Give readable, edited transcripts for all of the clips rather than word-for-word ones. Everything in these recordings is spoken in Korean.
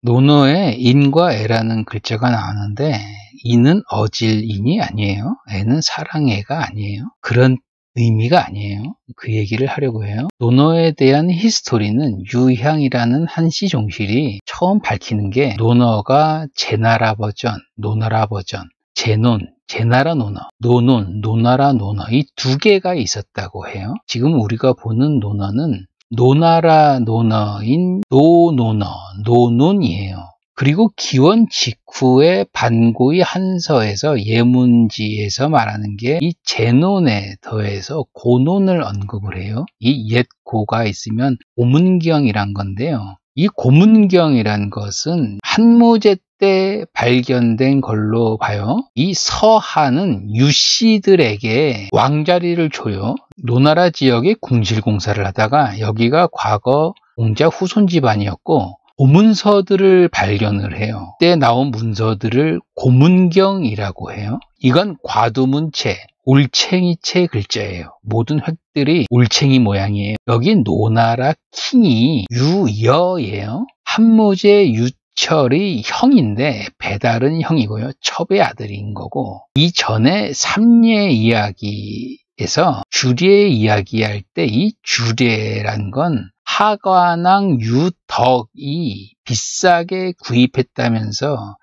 논어에 인과 애라는 글자가 나오는데 인은 어질인이 아니에요. 애는 사랑애가 아니에요. 그런 의미가 아니에요. 그 얘기를 하려고 해요. 논어에 대한 히스토리는 유향이라는 한씨 종실이 처음 밝히는 게 논어가 제나라 버전, 노나라 버전, 제논, 제나라 논어, 노논, 노나라 논어 이 두 개가 있었다고 해요. 지금 우리가 보는 논어는 노나라 논어인 노논어, 노논이에요. 그리고 기원 직후에 반고의 한서에서 예문지에서 말하는 게 이 제논에 더해서 고논을 언급을 해요. 이 옛 고가 있으면 고문경이란 건데요. 이 고문경이란 것은 한무제 때 발견된 걸로 봐요. 이 서한은 유씨들에게 왕자리를 줘요. 노나라 지역에 궁실공사를 하다가 여기가 과거 공자 후손 집안이었고 고문서들을 발견을 해요. 그때 나온 문서들을 고문경이라고 해요. 이건 과두문체, 올챙이체 글자예요. 모든 획들이 올챙이 모양이에요. 여기 노나라 킹이 유여예요. 한무제 유철이 형인데 배달은 형이고요. 첩의 아들인 거고 이전에 삼례 이야기에서 주례 이야기할 때 이 주례란 건 하관왕 유덕이 비싸게 구입했다면서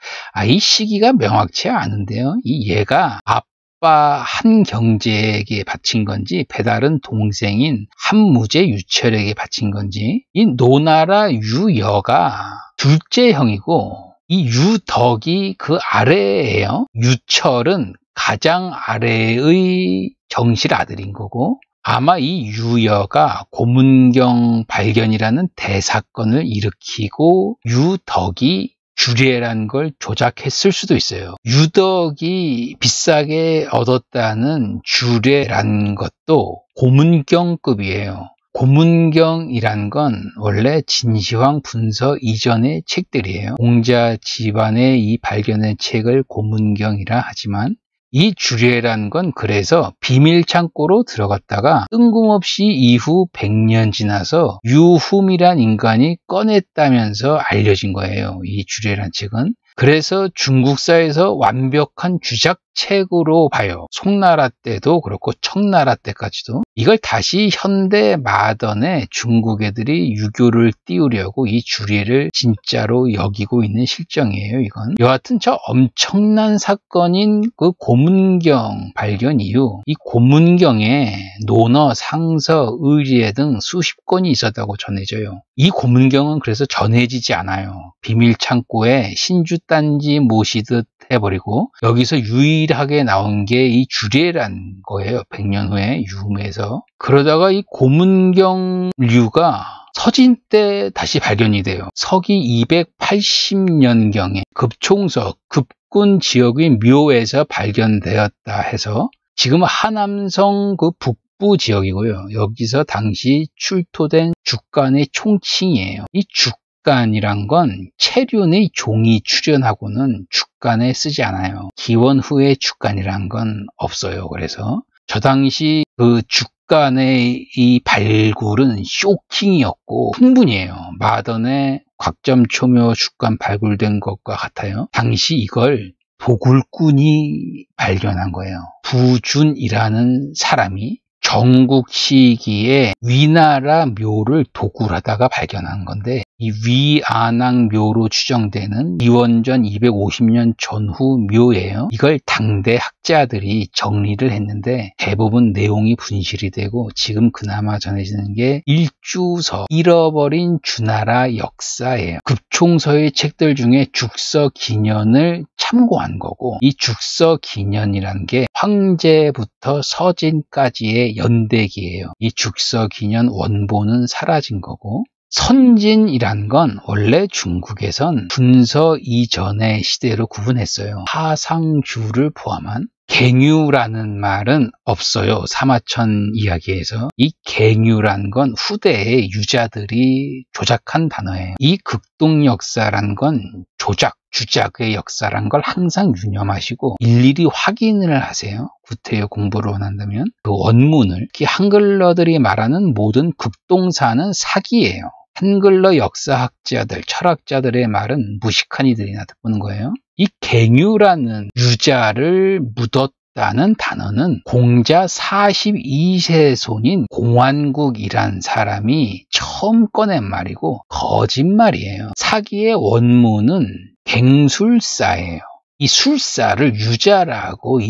이 시기가 명확치 않은데요. 이 얘가 아빠 한경제에게 바친 건지 배달은 동생인 한무제 유철에게 바친 건지 이 노나라 유여가 둘째 형이고 이 유덕이 그 아래예요. 유철은 가장 아래의 정실 아들인 거고 아마 이 유여가 고문경 발견이라는 대사건을 일으키고 유덕이 주례란 걸 조작했을 수도 있어요. 유덕이 비싸게 얻었다는 주례란 것도 고문경급이에요. 고문경이란 건 원래 진시황 분서 이전의 책들이에요. 공자 집안의 이 발견의 책을 고문경이라 하지만 이 주례란 건 그래서 비밀창고로 들어갔다가 뜬금없이 이후 100년 지나서 유흠이란 인간이 꺼냈다면서 알려진 거예요. 이 주례란 책은. 그래서 중국사에서 완벽한 주작책으로 봐요. 송나라 때도 그렇고 청나라 때까지도. 이걸 다시 현대 마던에 중국 애들이 유교를 띄우려고 이 주례를 진짜로 여기고 있는 실정이에요. 이건 여하튼 저 엄청난 사건인 그 고문경 발견 이후 이 고문경에 논어, 상서, 의례 등 수십 권이 있었다고 전해져요. 이 고문경은 그래서 전해지지 않아요. 비밀 창고에 신주단지 모시듯 해버리고 여기서 유일하게 나온 게 이 주례란 거예요. 100년 후에 유음에서. 그러다가 이 고문경류가 서진 때 다시 발견이 돼요. 서기 280년경에 급총서, 급군 지역의 묘에서 발견되었다 해서 지금 하남성 그 북부 지역이고요. 여기서 당시 출토된 죽간의 총칭이에요. 이 죽간이란 건 체륜의 종이 출현하고는 죽간에 쓰지 않아요. 기원 후에 죽간이란 건 없어요. 그래서 저 당시 그 죽간의 이 발굴은 쇼킹이었고 흥분이에요. 마던의 곽점초묘 죽간 발굴된 것과 같아요. 당시 이걸 도굴꾼이 발견한 거예요. 부준이라는 사람이 정국 시기에 위나라 묘를 도굴하다가 발견한 건데 이 위안왕 묘로 추정되는 기원전 250년 전후 묘예요. 이걸 당대 학자들이 정리를 했는데 대부분 내용이 분실이 되고 지금 그나마 전해지는 게 일주서, 잃어버린 주나라 역사예요. 급총서의 책들 중에 죽서기년을 참고한 거고 이 죽서기년이란 게 황제부터 서진까지의 연대기예요. 이 죽서기년 원본은 사라진 거고 선진이란 건 원래 중국에선 분서 이전의 시대로 구분했어요. 하상주를 포함한 갱유라는 말은 없어요. 사마천 이야기에서. 이 갱유란 건 후대의 유자들이 조작한 단어예요. 이 극동 역사란 건 조작, 주작의 역사란 걸 항상 유념하시고 일일이 확인을 하세요. 구태여 공부를 원한다면 그 원문을 특히 한글러들이 말하는 모든 극동사는 사기예요. 한글러 역사학자들, 철학자들의 말은 무식한 이들이나 듣보는 거예요. 이 갱유라는 유자를 묻었다는 단어는 공자 42세 손인 공환국이란 사람이 처음 꺼낸 말이고 거짓말이에요. 사기의 원문은 갱술사예요. 이 술사를 유자라고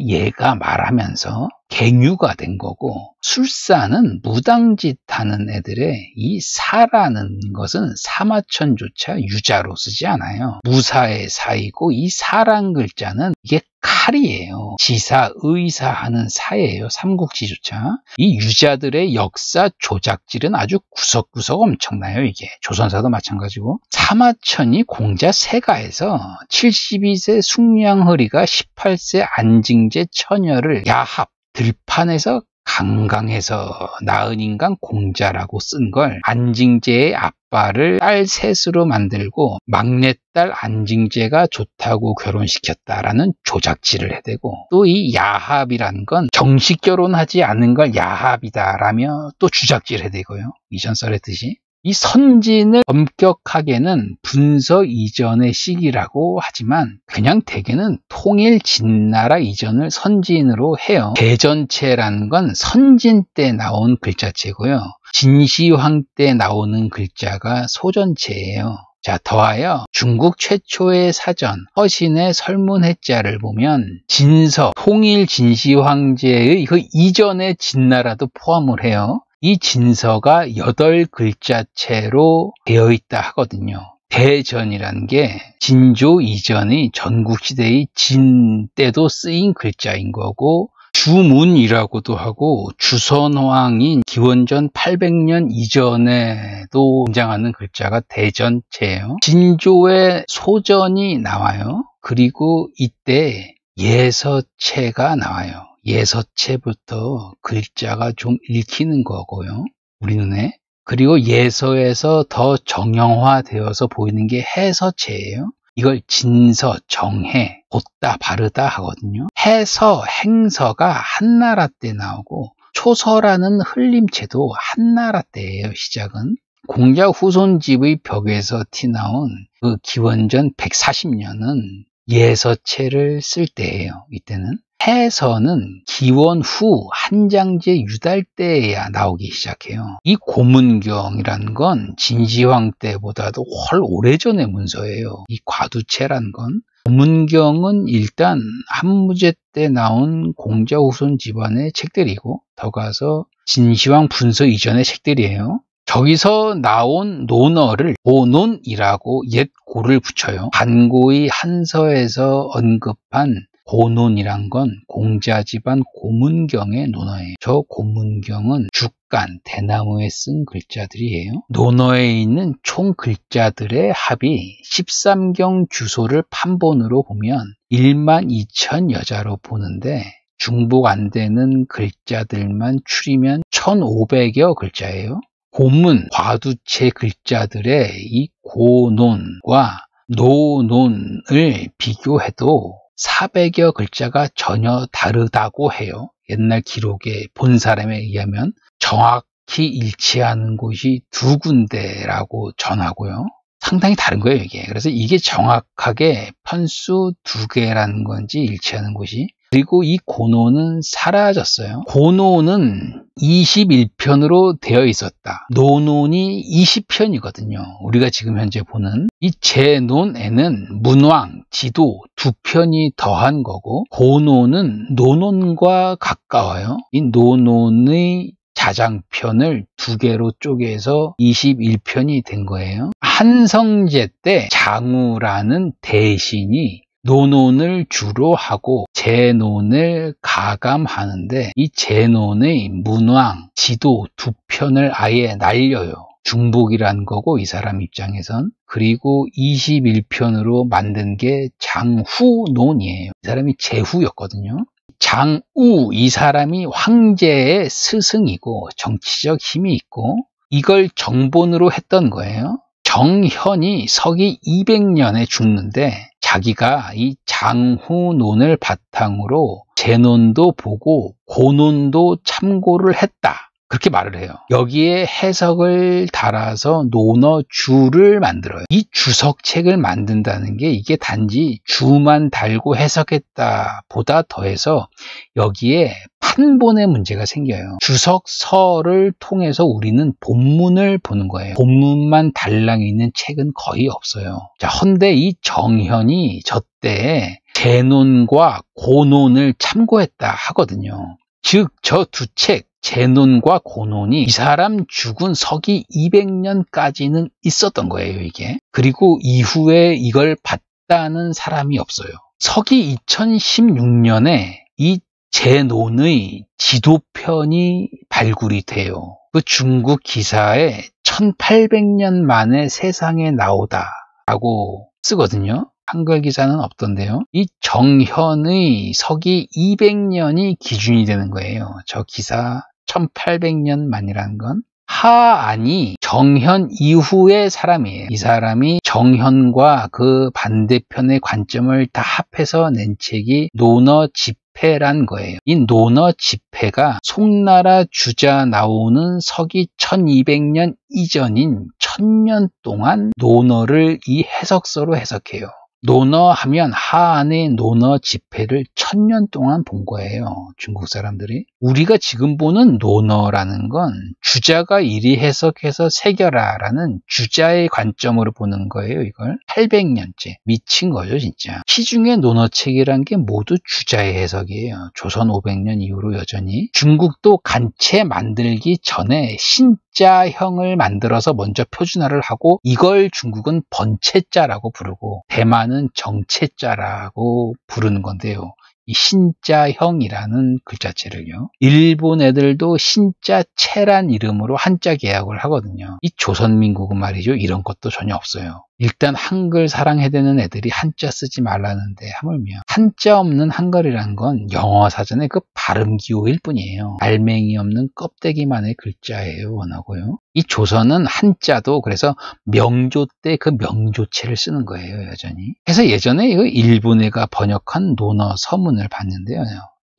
얘가 말하면서 갱유가 된 거고, 술사는 무당짓 하는 애들의 이 사라는 것은 사마천조차 유자로 쓰지 않아요. 무사의 사이고, 이 사란 글자는 이게 칼이에요. 지사, 의사 하는 사예요. 삼국지조차. 이 유자들의 역사 조작질은 아주 구석구석 엄청나요. 이게 조선사도 마찬가지고, 사마천이 공자 세가에서 72세 숙량허리가 18세 안징제 처녀를 야합 들판에서 강강해서 낳은 인간 공자라고 쓴 걸 안징제의 아빠를 딸 셋으로 만들고 막내딸 안징제가 좋다고 결혼시켰다라는 조작질을 해대고, 또 이 야합이란 건 정식 결혼하지 않은 걸 야합이다라며 또 주작질 해대고요. 이전 썰했듯이. 이 선진을 엄격하게는 분서 이전의 시기라고 하지만 그냥 대개는 통일 진나라 이전을 선진으로 해요. 대전체라는 건 선진 때 나온 글자체고요. 진시황 때 나오는 글자가 소전체예요. 자, 더하여 중국 최초의 사전 허신의 설문해자를 보면 진서, 통일 진시황제의 그 이전의 진나라도 포함을 해요. 이 진서가 8글자체로 되어 있다 하거든요. 대전이라는 게 진조 이전의 전국시대의 진 때도 쓰인 글자인 거고, 주문이라고도 하고 주선왕인 기원전 800년 이전에도 등장하는 글자가 대전체예요. 진조의 소전이 나와요. 그리고 이때 예서체가 나와요. 예서체부터 글자가 좀 읽히는 거고요, 우리 눈에. 그리고 예서에서 더 정형화되어서 보이는 게 해서체예요. 이걸 진서, 정해, 곧다, 바르다 하거든요. 해서, 행서가 한나라 때 나오고, 초서라는 흘림체도 한나라 때예요, 시작은. 공자 후손집의 벽에서 티나온 그 기원전 140년은 예서체를 쓸 때예요, 이때는. 해서는 기원 후 한장제 유달 때에야 나오기 시작해요. 이 고문경이라는 건 진시황 때보다도 훨 오래전의 문서예요. 이 과두체란 건. 고문경은 일단 한무제 때 나온 공자 후손 집안의 책들이고, 더 가서 진시황 분서 이전의 책들이에요. 저기서 나온 논어를 고논이라고 옛 고를 붙여요. 반고의 한서에서 언급한 고논이란 건 공자 집안 고문경의 논어예요. 저 고문경은 죽간, 대나무에 쓴 글자들이에요. 논어에 있는 총 글자들의 합이 13경 주소를 판본으로 보면 12,000 여자로 보는데, 중복 안 되는 글자들만 추리면 1,500여 글자예요. 고문, 과두체 글자들의 이 고논과 노논을 비교해도 400여 글자가 전혀 다르다고 해요. 옛날 기록에 본 사람에 의하면 정확히 일치하는 곳이 2군데라고 전하고요. 상당히 다른 거예요, 이게. 그래서 이게 정확하게 편수 2개라는 건지 일치하는 곳이. 그리고 이 고논은 사라졌어요. 고논은 21편으로 되어 있었다. 노논이 20편이거든요. 우리가 지금 현재 보는 이 제논에는 문왕, 지도 2편이 더한 거고, 고논은 노논과 가까워요. 이 노논의 자장편을 2개로 쪼개서 21편이 된 거예요. 한성제 때 장우라는 대신이 노논을 주로 하고 제논을 가감하는데, 이 제논의 문왕, 지도 2편을 아예 날려요. 중복이라는 거고, 이 사람 입장에선. 그리고 21편으로 만든 게 장후논이에요. 이 사람이 제후였거든요. 장우, 이 사람이 황제의 스승이고 정치적 힘이 있고, 이걸 정본으로 했던 거예요. 정현이 서기 200년에 죽는데 자기가 이 장후논을 바탕으로 제논도 보고 고논도 참고를 했다. 그렇게 말을 해요. 여기에 해석을 달아서 논어주를 만들어요. 이 주석책을 만든다는 게 이게 단지 주만 달고 해석했다 보다 더해서 여기에 판본의 문제가 생겨요. 주석서를 통해서 우리는 본문을 보는 거예요. 본문만 달랑 있는 책은 거의 없어요. 자, 헌데 이 정현이 저때 재논과 고논을 참고했다 하거든요. 즉, 저 두 책, 재논과 고논이 이 사람 죽은 서기 200년까지는 있었던 거예요, 이게. 그리고 이후에 이걸 봤다는 사람이 없어요. 서기 2016년에 이 재논의 지도편이 발굴이 돼요. 그 중국 기사에 1800년 만에 세상에 나오다라고 쓰거든요. 한글 기사는 없던데요. 이 정현의 서기 200년이 기준이 되는 거예요. 저 기사 1800년 만이라는 건 하안이 정현 이후의 사람이에요. 이 사람이 정현과 그 반대편의 관점을 다 합해서 낸 책이 논어집회란 거예요. 이 논어집회가 송나라 주자 나오는 서기 1200년 이전인 1000년 동안 논어를 이 해석서로 해석해요. 논어하면 하안의 논어 집회를 1000년 동안 본 거예요. 중국 사람들이. 우리가 지금 보는 논어라는 건 주자가 이리 해석해서 새겨라라는 주자의 관점으로 보는 거예요. 이걸 800년째 미친 거죠, 진짜. 시중의 논어책이란 게 모두 주자의 해석이에요. 조선 500년 이후로 여전히. 중국도 간체 만들기 전에 신자형을 만들어서 먼저 표준화를 하고 이걸 중국은 번체자라고 부르고 대만은 정체자라고 부르는 건데요. 이 신자형이라는 글자체를요. 일본 애들도 신자체란 이름으로 한자 계약을 하거든요. 이 조선민국은 말이죠. 이런 것도 전혀 없어요. 일단 한글 사랑해대는 애들이 한자 쓰지 말라는데 하물며 한자 없는 한글이란 건 영어 사전의 그 발음 기호일 뿐이에요. 알맹이 없는 껍데기만의 글자예요. 원하고요. 이 조선은 한자도 그래서 명조 때 그 명조체를 쓰는 거예요. 여전히. 그래서 예전에 일본 애가 번역한 논어 서문을 봤는데요.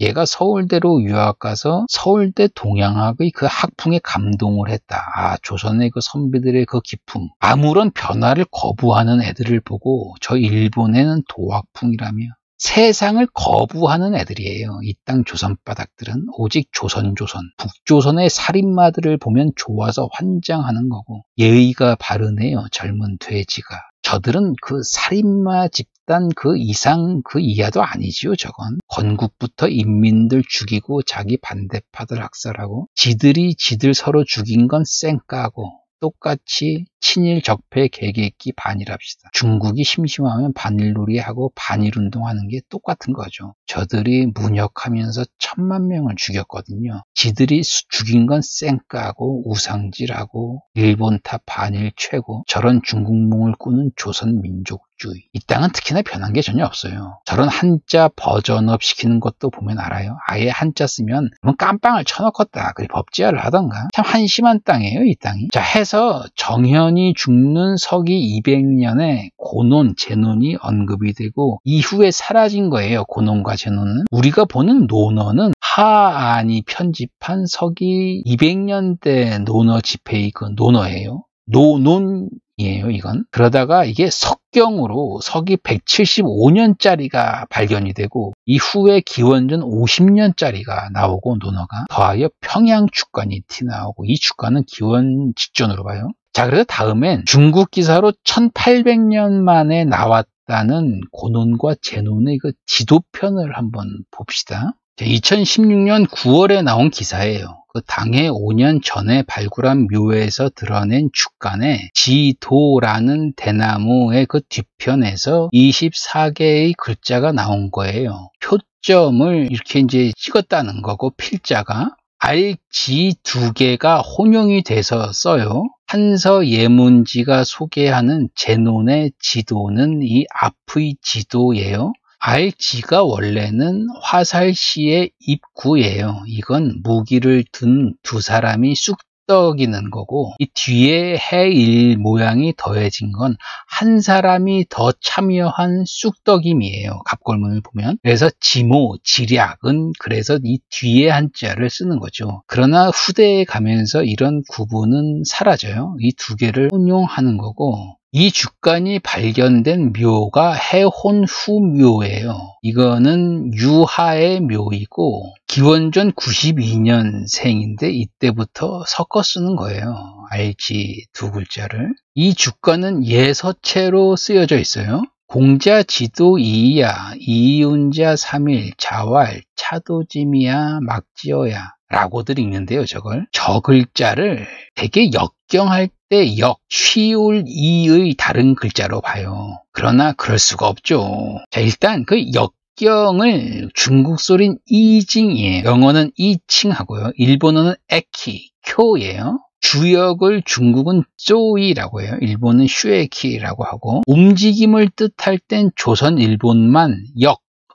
얘가 서울대로 유학 가서 서울대 동양학의 그 학풍에 감동을 했다. 아, 조선의 그 선비들의 그 기품. 아무런 변화를 거부하는 애들을 보고 저 일본에는 도학풍이라며 세상을 거부하는 애들이에요. 이 땅 조선바닥들은 오직 조선. 북조선의 살인마들을 보면 좋아서 환장하는 거고 예의가 바르네요. 젊은 돼지가. 저들은 그 살인마 집단 그 이상 그 이하도 아니지요. 저건 건국부터 인민들 죽이고 자기 반대파들 학살하고 지들이 지들 서로 죽인 건 쌩까고 똑같이 친일 적폐 개개끼 반일합시다. 중국이 심심하면 반일놀이하고 반일운동하는 게 똑같은 거죠. 저들이 문역하면서 1000만 명을 죽였거든요. 지들이 죽인 건 쌩까고 우상질하고 일본타 반일 최고. 저런 중국몽을 꾸는 조선민족주의. 이 땅은 특히나 변한 게 전혀 없어요. 저런 한자 버전업 시키는 것도 보면 알아요. 아예 한자 쓰면 깜빵을 쳐놓겠다. 그리고 법제화를 하던가. 참 한심한 땅이에요. 이 땅이. 자, 해서 정현이 죽는 서기 200년에 고논, 재논이 언급이 되고 이후에 사라진 거예요. 고논과 재논은. 우리가 보는 논어는 하안이 편집한 서기 200년대 논어 집회의 그 논어예요. 논이에요, 이건. 그러다가 이게 석경으로 서기 175년짜리가 발견이 되고 이후에 기원전 50년짜리가 나오고 논어가 더하여 평양 축간이 나오고 이 축간은 기원 직전으로 봐요. 자, 그래서 다음엔 중국 기사로 1800년 만에 나왔다는 고논과 재논의 그 지도편을 한번 봅시다. 2016년 9월에 나온 기사예요. 그 당해 5년 전에 발굴한 묘에서 드러낸 축간에 지도라는 대나무의 그 뒤편에서 24개의 글자가 나온 거예요. 표점을 이렇게 이제 찍었다는 거고 필자가 알지 2개가 혼용이 돼서 써요. 한서 예문지가 소개하는 재논의 지도는 이 앞의 지도예요. 알지가 원래는 화살시의 입구예요. 이건 무기를 든 두 사람이 쑥 쑥떡이는 거고, 이 뒤에 해일 모양이 더해진 건 한 사람이 더 참여한 쑥떡임이에요. 갑골문을 보면. 그래서 지모, 지략은 그래서 이 뒤에 한자를 쓰는 거죠. 그러나 후대에 가면서 이런 구분은 사라져요. 이 두 개를 혼용하는 거고, 이 주간이 발견된 묘가 해혼후묘예요. 이거는 유하의 묘이고 기원전 92년생인데 이때부터 섞어 쓰는 거예요. 알지 두 글자를. 이 주간은 예서체로 쓰여져 있어요. 공자, 지도, 이이야, 이운자, 삼일, 자왈, 차도짐이야, 막지어야 라고들 읽는데요. 저 글자를 되게 역경할 때 쉬울 이의 다른 글자로 봐요. 그러나 그럴 수가 없죠. 자, 일단 그 역경을 중국 소린 이징이에요. 영어는 이칭하고요. 일본어는 에키, 쿄예요. 주역을 중국은 쪼이라고 해요. 일본은 슈에키라고 하고, 움직임을 뜻할 땐 조선, 일본만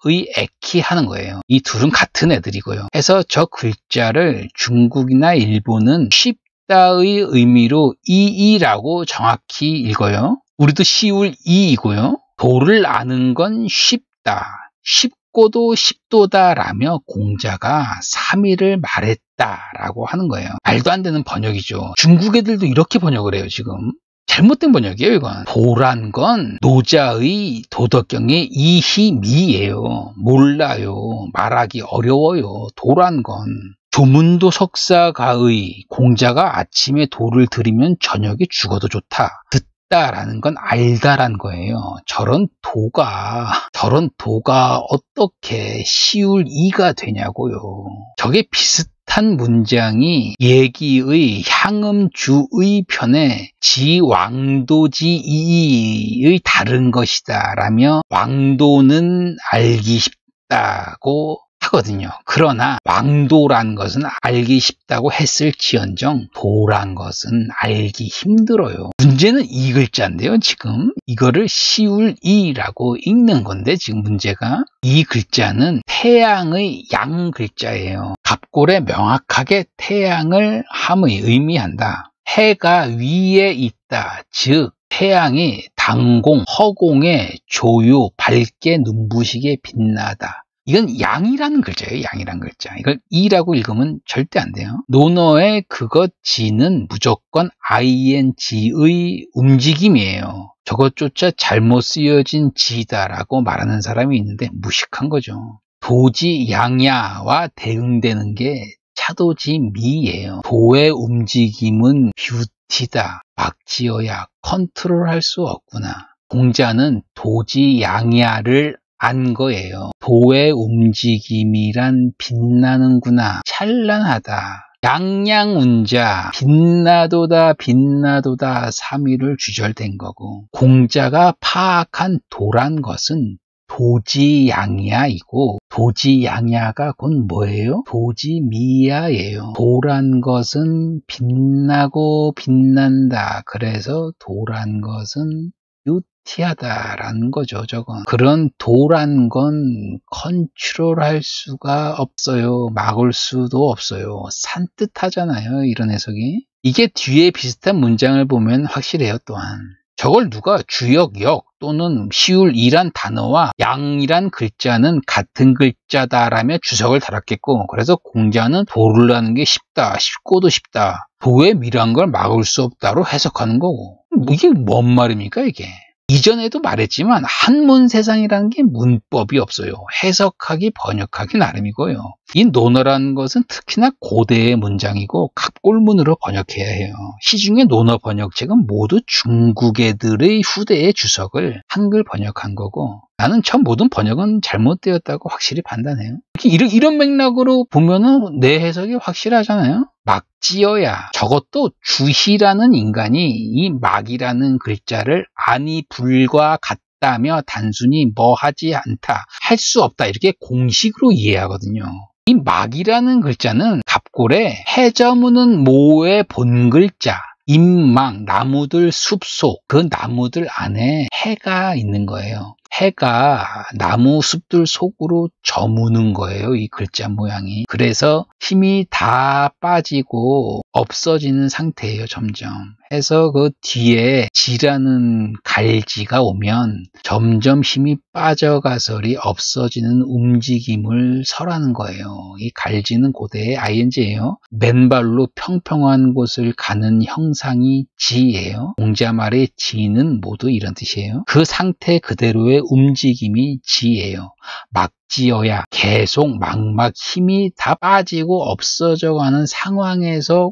의 에키 하는 거예요. 이 둘은 같은 애들이고요. 해서 저 글자를 중국이나 일본은 쉽다의 의미로 이이라고 정확히 읽어요. 우리도 쉬울 이이고요. 도를 아는 건 쉽다. 쉽고도 쉽도다라며 공자가 3일을 말했다라고 하는 거예요. 말도 안 되는 번역이죠. 중국 애들도 이렇게 번역을 해요, 지금. 잘못된 번역이에요, 이건. 도란 건 노자의 도덕경의 이희미예요. 몰라요. 말하기 어려워요. 도란 건. 조문도 석사가의 공자가 아침에 도를 들이면 저녁에 죽어도 좋다. 듣다라는 건 알다란 거예요. 저런 도가 어떻게 쉬울 이가 되냐고요. 저게 비슷한 문장이 예기의 향음주의 편에 지왕도지이의 다른 것이다 라며 왕도는 알기 쉽다고 하거든요. 그러나 왕도란 것은 알기 쉽다고 했을지언정 도란 것은 알기 힘들어요. 문제는 이 글자인데요. 지금 이거를 쉬울 이라고 읽는 건데 지금 문제가 이 글자는 태양의 양 글자예요. 갑골에 명확하게 태양을 함의 의미한다. 해가 위에 있다. 즉 태양이 당공, 허공에 조요, 밝게 눈부시게 빛나다. 이건 양이라는 글자예요. 양이라는 글자. 이걸 이라고 읽으면 절대 안 돼요. 논어의 그것 지는 무조건 ing의 움직임이에요. 저것조차 잘못 쓰여진 지다라고 말하는 사람이 있는데 무식한 거죠. 도지 양야와 대응되는 게 차도지 미예요. 도의 움직임은 뷰티다. 막지어야 컨트롤할 수 없구나. 공자는 도지 양야를 안 거예요. 도의 움직임이란 빛나는구나. 찬란하다. 양양운자 빛나도다 빛나도다 3일을 주절된 거고, 공자가 파악한 도란 것은 도지양야이고 도지양야가 곧 뭐예요? 도지미야예요. 도란 것은 빛나고 빛난다. 그래서 도란 것은 뷰티하다라는 거죠. 저건. 그런 도란 건 컨트롤할 수가 없어요. 막을 수도 없어요. 산뜻하잖아요. 이런 해석이. 이게 뒤에 비슷한 문장을 보면 확실해요. 또한. 저걸 누가 주역, 역 또는 쉬울 이란 단어와 양이란 글자는 같은 글자다라며 주석을 달았겠고, 그래서 공자는 도를 아는 게 쉽다, 쉽고도 쉽다, 도의 미란 걸 막을 수 없다로 해석하는 거고. 이게 뭔 말입니까 이게? 이전에도 말했지만 한문 세상이라는 게 문법이 없어요. 해석하기, 번역하기 나름이고요. 이 논어라는 것은 특히나 고대의 문장이고 갑골문으로 번역해야 해요. 시중의 논어 번역책은 모두 중국 애들의 후대의 주석을 한글 번역한 거고, 나는 전 모든 번역은 잘못되었다고 확실히 판단해요. 이런 맥락으로 보면은 내 해석이 확실하잖아요. 막지어야. 저것도 주희라는 인간이 이 막이라는 글자를 아니 불과 같다며 단순히 뭐 하지 않다, 할 수 없다 이렇게 공식으로 이해하거든요. 이 막이라는 글자는 갑골에 해저무는 모의 본 글자, 임막, 나무들 숲속, 그 나무들 안에 해가 있는 거예요. 해가 나무 숲들 속으로 저무는 거예요. 이 글자 모양이. 그래서 힘이 다 빠지고 없어지는 상태예요. 점점. 해서 그 뒤에 지라는 갈지가 오면 점점 힘이 빠져가서리 없어지는 움직임을 설하는 거예요. 이 갈지는 고대의 ing예요. 맨발로 평평한 곳을 가는 형상이 지예요. 공자말의 지는 모두 이런 뜻이에요. 그 상태 그대로의 움직임이 지예요. 막 지어야 계속 막막 힘이 다 빠지고 없어져가는 상황에서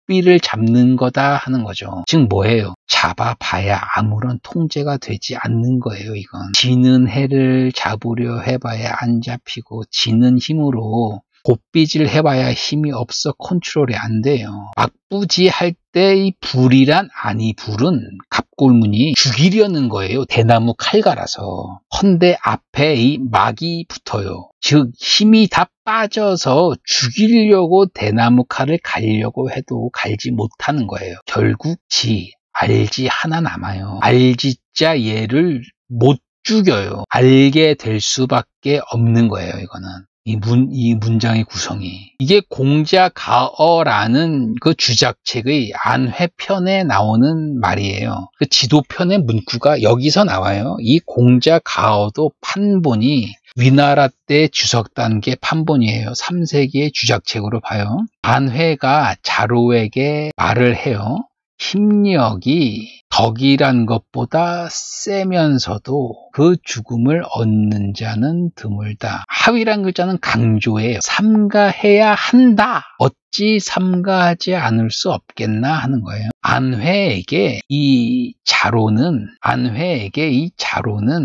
고삐를 잡는 거다 하는 거죠. 즉 뭐예요? 잡아봐야 아무런 통제가 되지 않는 거예요. 이건 지는 해를 잡으려 해봐야 안 잡히고 지는 힘으로 곱비질 해봐야 힘이 없어 컨트롤이 안 돼요. 막부지 할 때 이 불이란 아니 불은 갑골문이 죽이려는 거예요. 대나무 칼갈아서. 헌데 앞에 이 막이 붙어요. 즉 힘이 다 빠져서 죽이려고 대나무 칼을 갈려고 해도 갈지 못하는 거예요. 결국 지, 알지 하나 남아요. 알지자 얘를 못 죽여요. 알게 될 수밖에 없는 거예요. 이거는. 이 문장의 구성이. 이게 공자가어라는 그 주작책의 안회편에 나오는 말이에요. 그 지도편의 문구가 여기서 나와요. 이 공자가어도 판본이 위나라 때 주석 단계 판본이에요. 3세기의 주작책으로 봐요. 안회가 자로에게 말을 해요. 힘력이 덕이란 것보다 세면서도 그 죽음을 얻는 자는 드물다. 하위란 글자는 강조예요. 삼가해야 한다. 어찌 삼가하지 않을 수 없겠나 하는 거예요. 안회에게 이 자로는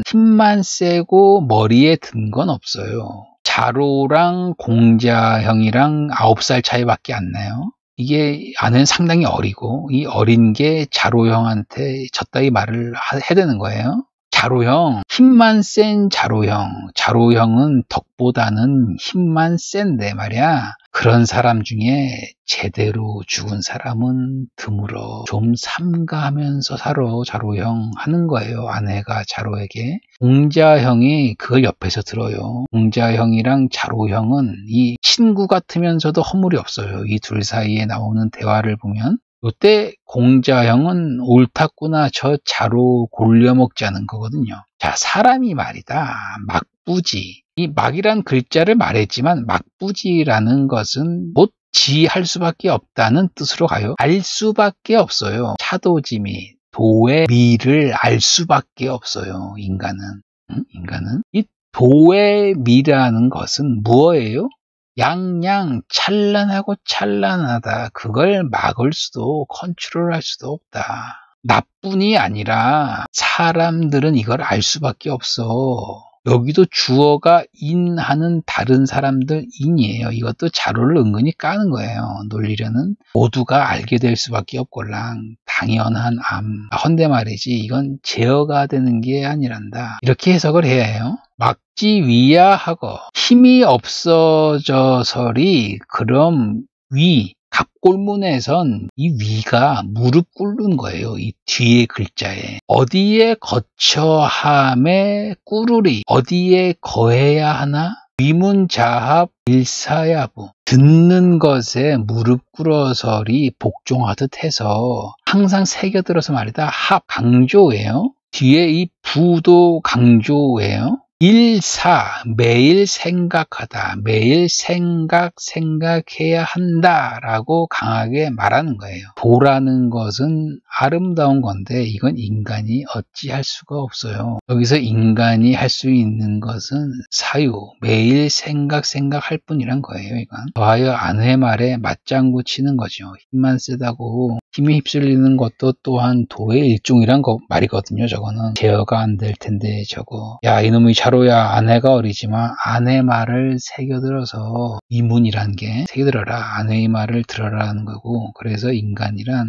힘만 세고 머리에 든 건 없어요. 자로랑 공자형이랑 9살 차이밖에 안 나요. 이게 아내는 상당히 어리고 이 어린 게 자로형한테 졌다이 말을 해야 되는 거예요. 자로형, 힘만 센 자로형은 덕보다는 힘만 센데 말이야. 그런 사람 중에 제대로 죽은 사람은 드물어. 좀 삼가하면서 살아 자로형 하는 거예요. 아내가 자로에게. 공자형이 그걸 옆에서 들어요. 공자형이랑 자로형은 이 친구 같으면서도 허물이 없어요. 이 둘 사이에 나오는 대화를 보면. 이때 공자형은 옳았구나 저 자로 골려먹자는 거거든요. 자, 사람이 말이다. 막부지. 이 막이란 글자를 말했지만 막부지라는 것은 못 지할 수밖에 없다는 뜻으로 가요. 알 수밖에 없어요. 차도지미, 도의 미를 알 수밖에 없어요. 인간은. 이 도의 미라는 것은 무엇이에요? 양양 찬란하고 찬란하다. 그걸 막을 수도 컨트롤할 수도 없다. 나뿐이 아니라 사람들은 이걸 알 수밖에 없어. 여기도 주어가 인하는 다른 사람들 인이에요. 이것도 자로를 은근히 까는 거예요. 논리려는 모두가 알게 될 수밖에 없걸랑 당연한 암. 헌데 말이지 이건 제어가 되는 게 아니란다. 이렇게 해석을 해야 해요. 막지 위야하고 힘이 없어져서리 그럼 갑골문에선 이 위가 무릎 꿇는 거예요. 이 뒤에 글자에. 어디에 거처함에 꾸르리. 어디에 거해야 하나? 위문자합 일사야부. 듣는 것에 무릎 꿇어서리 복종하듯 해서 항상 새겨들어서 말이다. 합 강조예요. 뒤에 이 부도 강조예요. 일사, 매일 생각하다, 매일 생각해야 한다 라고 강하게 말하는 거예요. 도라는 것은 아름다운 건데 이건 인간이 어찌할 수가 없어요. 여기서 인간이 할 수 있는 것은 사유, 매일 생각할 뿐이란 거예요. 이건 더하여 안회 말에 맞장구 치는 거죠. 힘만 세다고 힘이 휩쓸리는 것도 또한 도의 일종이란 말이거든요. 저거는 제어가 안 될 텐데 저거 야 이놈의 자로야 아내가 어리지만 아내 말을 새겨들어서 이문이란 게 새겨들어라. 아내의 말을 들어라는 거고 그래서 인간이란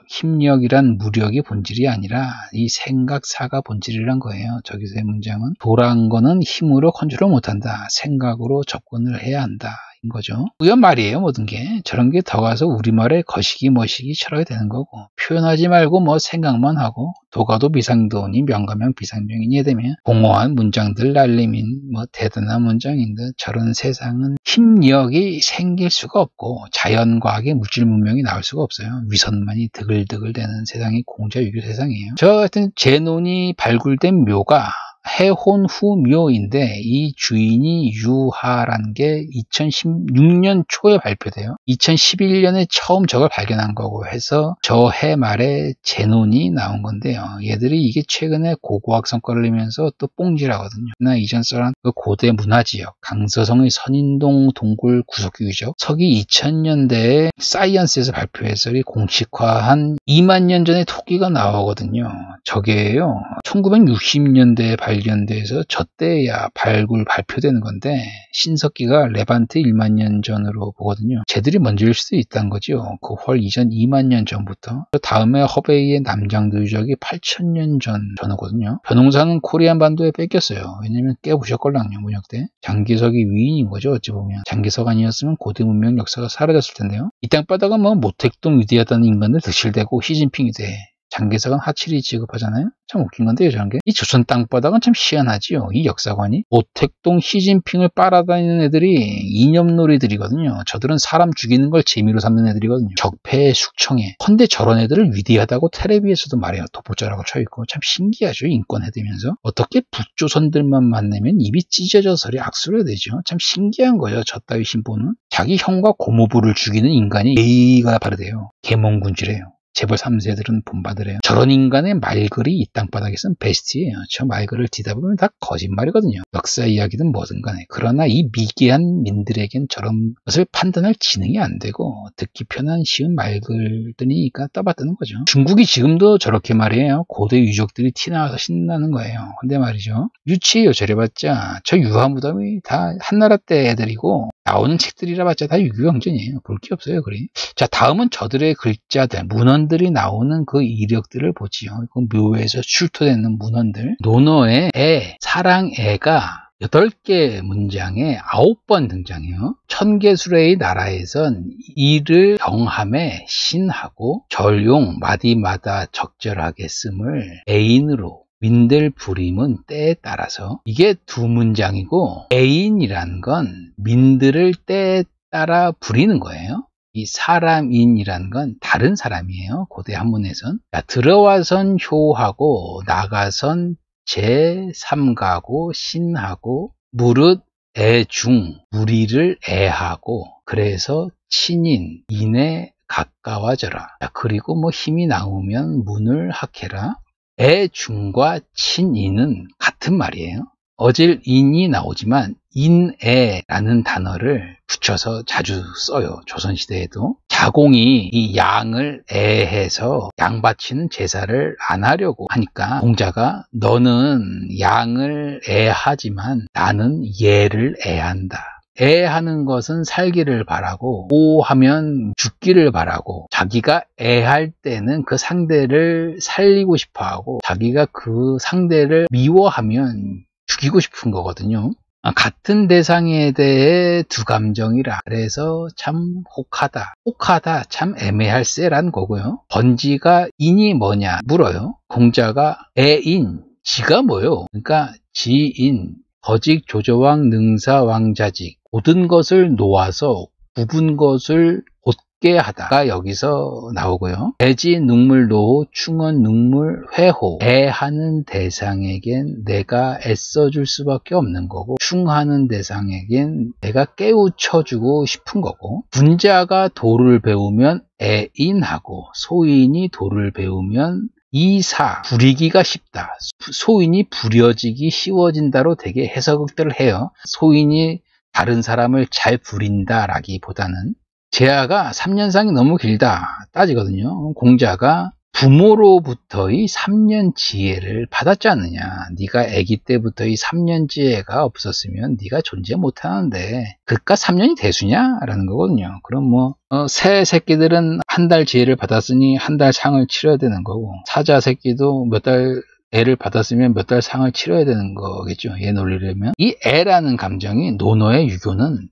힘력이란 무력의 본질이 아니라 이 생각사가 본질이란 거예요. 저기서의 문장은 도란 거는 힘으로 컨트롤 못한다. 생각으로 접근을 해야 한다. 인 거죠. 우연 말이에요, 모든 게. 저런 게 더 가서 우리말의 거시기 머시기 철학이 되는 거고, 표현하지 말고 뭐 생각만 하고, 도가도 비상도니 명가명 비상명이니 되면 공허한 문장들 날리민 뭐 대단한 문장인데, 저런 세상은 힘력이 생길 수가 없고 자연과학의 물질 문명이 나올 수가 없어요. 위선만이 드글드글 되는 세상이 공자유교 세상이에요. 저 하여튼 제논이 발굴된 묘가 해혼 후 묘인데, 이 주인이 유하란 게 2016년 초에 발표돼요. 2011년에 처음 저걸 발견한 거고 해서 저 해 말에 제논이 나온 건데요. 얘들이 이게 최근에 고고학 성과를 내면서 또 뽕질하거든요. 나 이전 써란 그 고대 문화지역 강서성의 선인동 동굴 구석유적 서기 2000년대에 사이언스에서 발표해서 공식화한 2만 년 전의 토끼가 나오거든요. 저게요 1960년대에 발견돼서 저때야 발표되는 건데, 신석기가 레반트 1만 년 전으로 보거든요. 쟤들이 먼저일 수도 있다는 거죠. 그 훨 이전 2만 년 전부터. 다음에 허베이의 남장도 유적이 8,000년 전후거든요. 벼농사는 코리안 반도에 뺏겼어요. 왜냐면 깨부셨걸랑요, 문혁대. 장기석이 위인인 거죠, 어찌 보면. 장기석 아니었으면 고대 문명 역사가 사라졌을 텐데요. 이 땅바닥은 뭐 모택동 위대하다는 인간들 득실대고 시진핑이 돼. 장기석은 하칠이 취급하잖아요. 참 웃긴 건데요, 저런 게. 이 조선 땅바닥은 참 희한하지요. 이 역사관이. 모택동 시진핑을 빨아다니는 애들이 이념놀이들이거든요. 저들은 사람 죽이는 걸 재미로 삼는 애들이거든요. 적폐 숙청에. 헌데 저런 애들을 위대하다고 텔레비에서도 말해요. 독보자라고 쳐있고. 참 신기하죠, 인권 해대면서. 어떻게 북조선들만 만나면 입이 찢어져서리 악수를 되죠. 참 신기한 거예요, 저 따위 신보는. 자기 형과 고모부를 죽이는 인간이 예의가 바르대요. 계몽군주래요. 재벌 3세들은 본받으래요. 저런 인간의 말글이 이 땅바닥에서는 베스트예요. 저 말글을 뒤다 보면 다 거짓말이거든요. 역사 이야기든 뭐든 간에. 그러나 이 미개한 민들에겐 저런 것을 판단할 지능이 안 되고, 듣기 편한 쉬운 말글들이니까 떠받드는 거죠. 중국이 지금도 저렇게 말이에요. 고대 유적들이 티나와서 신나는 거예요. 근데 말이죠, 유치해요. 저래봤자 저 유화무덤이 다 한나라 때 애들이고, 나오는 책들이라 봤자 다 유교경전이에요. 볼 게 없어요, 그리. 자, 다음은 저들의 글자들, 문헌들이 나오는 그 이력들을 보지요. 그 묘에서 출토되는 문헌들. 논어의 애, 사랑애가 8개 문장에 9번 등장해요. 천개수레의 나라에선 이를 경함에 신하고 절용 마디마다 적절하게 씀을 애인으로 민들 부림은 때에 따라서. 이게 두 문장이고, 애인이란 건 민들을 때에 따라 부리는 거예요. 이 사람인이란 건 다른 사람이에요. 고대 한문에선. 자, 들어와선 효하고 나가선 제3가고 신하고 무릇 애중 무리를 애하고, 그래서 친인 인에 가까워져라. 자, 그리고 뭐 힘이 나오면 문을 학해라. 애중과 친인은 같은 말이에요. 어질 인이 나오지만 인애라는 단어를 붙여서 자주 써요. 조선시대에도. 자공이 이 양을 애해서 양 바치는 제사를 안 하려고 하니까 공자가 너는 양을 애하지만 나는 얘를 애한다. 애하는 것은 살기를 바라고, 오하면 죽기를 바라고, 자기가 애할 때는 그 상대를 살리고 싶어하고, 자기가 그 상대를 미워하면 죽이고 싶은 거거든요. 같은 대상에 대해 두 감정이라. 그래서 참 혹하다. 혹하다 참 애매할세란 거고요. 번지가 인이 뭐냐 물어요. 공자가 애인, 지가 뭐요? 그러니까 지인, 거직 조조왕 능사 왕자직, 모든 것을 놓아서 굽은 것을 곧게 하다가 여기서 나오고요. 애지 눈물 노호 충언 눈물 회호. 애하는 대상에겐 내가 애써줄 수밖에 없는 거고, 충하는 대상에겐 내가 깨우쳐주고 싶은 거고, 분자가 도를 배우면 애인하고, 소인이 도를 배우면 이사, 부리기가 쉽다. 소인이 부려지기 쉬워진다로 되게 해석들을 해요. 소인이 다른 사람을 잘 부린다라기보다는. 재하가 3년상이 너무 길다 따지거든요. 공자가 부모로부터의 3년 지혜를 받았지 않느냐. 네가 아기 때부터 이 3년 지혜가 없었으면 네가 존재 못하는데 그깟 3년이 대수냐? 라는 거거든요. 그럼 뭐 새 새끼들은 한 달 지혜를 받았으니 한 달 상을 치러야 되는 거고, 사자 새끼도 몇 달 애를 받았으면 몇 달 상을 치러야 되는 거겠죠. 얘 놀리려면. 이 애라는 감정이 논어의 유교는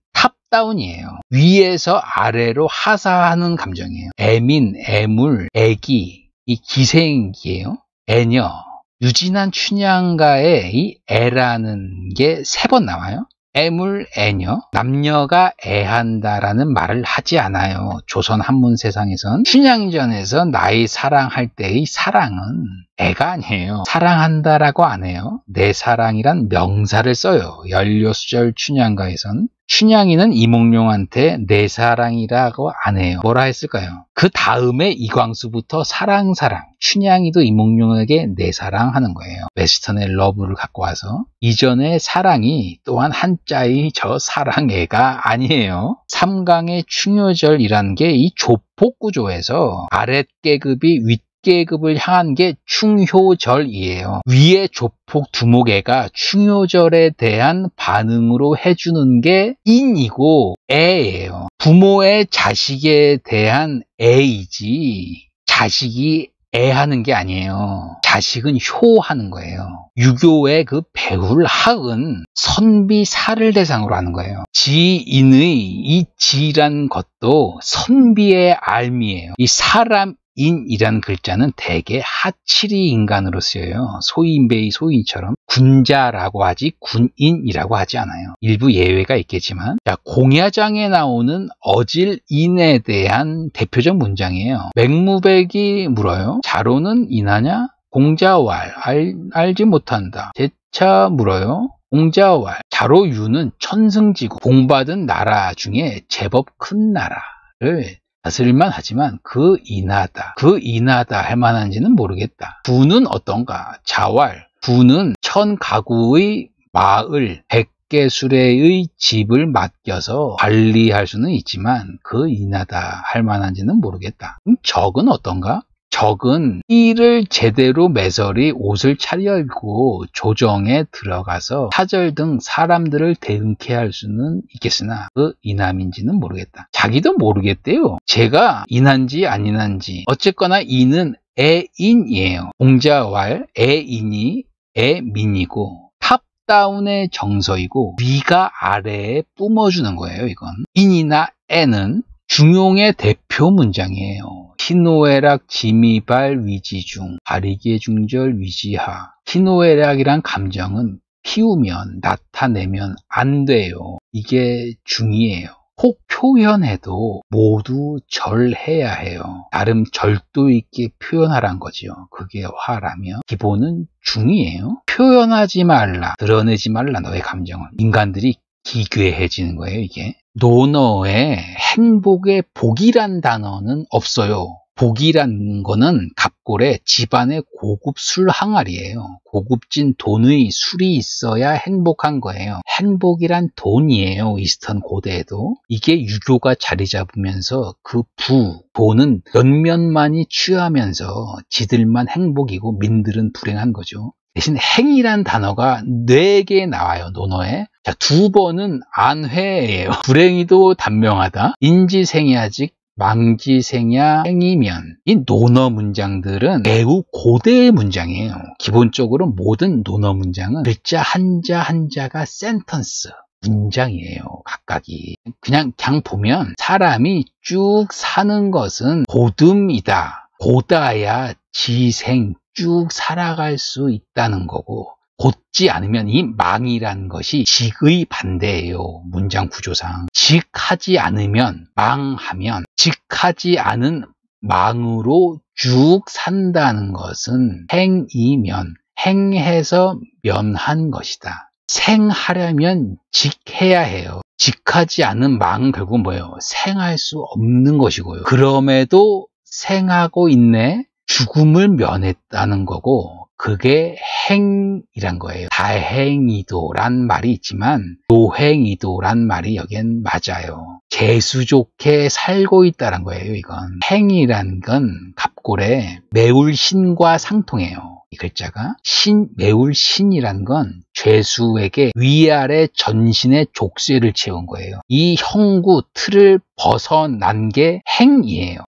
탑다운이에요. 위에서 아래로 하사하는 감정이에요. 애민, 애물, 애기, 이 기생이에요. 애녀. 유진한 춘향가에 이 애라는 게 3번 나와요. 애물, 애녀. 남녀가 애한다라는 말을 하지 않아요. 조선 한문세상에선. 춘향전에서 나의 사랑할 때의 사랑은 애가 아니에요. 사랑한다라고 안 해요. 내 사랑이란 명사를 써요. 연료수절 춘향가에선. 춘향이는 이몽룡한테 내 사랑이라고 안 해요. 뭐라 했을까요? 그 다음에 이광수부터 사랑. 춘향이도 이몽룡에게 내 사랑하는 거예요. 웨스턴의 러브를 갖고 와서. 이전의 사랑이 또한 한자의 저 사랑애가 아니에요. 삼강의 충효절이란 게 이 조폭구조에서 아랫계급이 윗계급을 향한 게 충효절이에요. 위의 조폭 두목애가 충효절에 대한 반응으로 해주는 게 인이고 애예요. 부모의 자식에 대한 애이지 자식이 애하는 게 아니에요. 자식은 효하는 거예요. 유교의 그 배울학은 선비사를 대상으로 하는 거예요. 지인의 이 지란 것도 선비의 알미예요. 이 사람인이라는 글자는 대개 하칠이 인간으로 쓰여요. 소인배의 소인처럼 군자라고 하지 군인이라고 하지 않아요. 일부 예외가 있겠지만, 자, 공야장에 나오는 어질인에 대한 대표적 문장이에요. 맹무백이 물어요. 자로는 인하냐? 공자왈. 알지 못한다. 재차 물어요. 공자왈. 자로유는 천승지국. 공받은 나라 중에 제법 큰 나라를 다스릴만 하지만 그 인하다. 그 인하다 할 만한지는 모르겠다. 부는 어떤가? 자왈. 부는 1000가구의 마을 100개수레의 집을 맡겨서 관리할 수는 있지만 그 인하다 할 만한지는 모르겠다. 적은 어떤가? 적은 띠를 제대로 매설이 옷을 차려입고 조정에 들어가서 사절 등 사람들을 대응케 할 수는 있겠으나 그 인함인지는 모르겠다. 자기도 모르겠대요. 제가 인한지 안 인한지. 어쨌거나 이는 애인이에요. 공자왈 애인이 애민이고 탑다운의 정서이고 위가 아래에 뿜어주는 거예요. 이건 인이나 애는 중용의 대표 문장이에요. 희노애락 지미발 위지중 가리개 중절 위지하. 희노애락이란 감정은 피우면 나타내면 안 돼요. 이게 중이에요. 혹 표현해도 모두 절해야 해요. 나름 절도 있게 표현하란 거죠. 그게 화라면 기본은 중이에요. 표현하지 말라, 드러내지 말라 너의 감정을. 인간들이 기괴해지는 거예요. 이게 논어에 행복의 복이란 단어는 없어요. 복이란 거는 갑골의 집안의 고급 술 항아리예요. 고급진 돈의 술이 있어야 행복한 거예요. 행복이란 돈이에요. 이스턴 고대에도. 이게 유교가 자리 잡으면서 그 돈은 몇몇만이 취하면서 지들만 행복이고 민들은 불행한 거죠. 대신 행이란 단어가 4개 나와요. 논어에. 자, 2번은 안회예요. 불행이도 단명하다. 인지생야직 망지생야 행이면. 이 논어 문장들은 매우 고대의 문장이에요. 기본적으로 모든 논어 문장은 글자 한자 한자가 센턴스 문장이에요. 각각이. 그냥 보면 사람이 쭉 사는 것은 고듬이다. 고다야 지생 쭉 살아갈 수 있다는 거고, 곧지 않으면 이 망이라는 것이 직의 반대예요. 문장 구조상. 직하지 않으면 망하면, 직하지 않은 망으로 쭉 산다는 것은 행이면, 행해서 면한 것이다. 생하려면 직해야 해요. 직하지 않은 망은 결국 뭐예요? 생할 수 없는 것이고요. 그럼에도 생하고 있네. 죽음을 면했다는 거고, 그게 행이란 거예요. 다행이도란 말이 있지만 노행이도란 말이 여기엔 맞아요. 재수 좋게 살고 있다는 거예요. 이건 행이란 건 갑골에 매울신과 상통해요. 이 글자가 매울신이란 건 죄수에게 위아래 전신의 족쇄를 채운 거예요. 이 형구 틀을 벗어난 게 행이에요.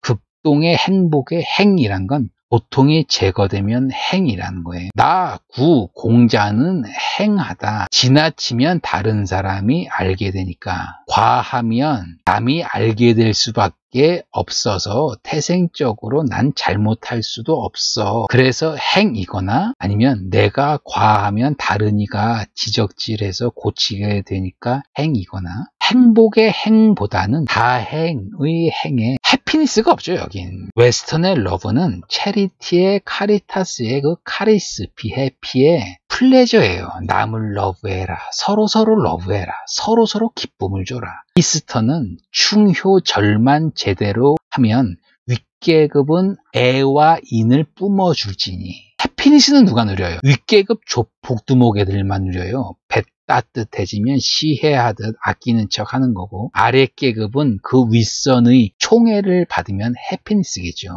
동의 행복의 행이란 건 보통이 제거되면 행이라는 거예요. 나, 구, 공자는 행하다. 지나치면 다른 사람이 알게 되니까. 과하면 남이 알게 될 수밖에 없어서 태생적으로 난 잘못할 수도 없어. 그래서 행이거나 아니면 내가 과하면 다른 이가 지적질해서 고치게 되니까 행이거나, 행복의 행보다는 다행의 행에 해피니스가 없죠. 여긴 웨스턴의 러브는 체리티의 카리타스의 그 카리스 비해피의 플레저예요. 남을 러브해라, 서로서로 러브해라, 서로서로 기쁨을 줘라. 이스터는 충효절만 제대로 하면 윗계급은 애와 인을 뿜어줄지니. 해피니스는 누가 누려요? 윗계급 복두목애들만 누려요. 배 따뜻해지면 시해하듯 아끼는 척 하는 거고, 아랫계급은 그 윗선의 총애를 받으면 해피니스겠죠.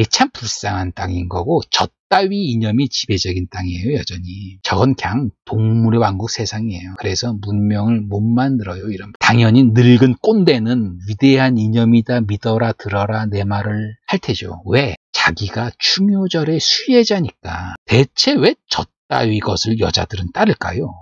참 불쌍한 땅인 거고, 저 따위 이념이 지배적인 땅이에요. 여전히 저건 그냥 동물의 왕국 세상이에요. 그래서 문명을 못 만들어요. 이런 당연히 늙은 꼰대는 위대한 이념이다 믿어라 들어라 내 말을 할 테죠. 왜? 자기가 충효절의 수혜자니까. 대체 왜 저 따위 것을 여자들은 따를까요?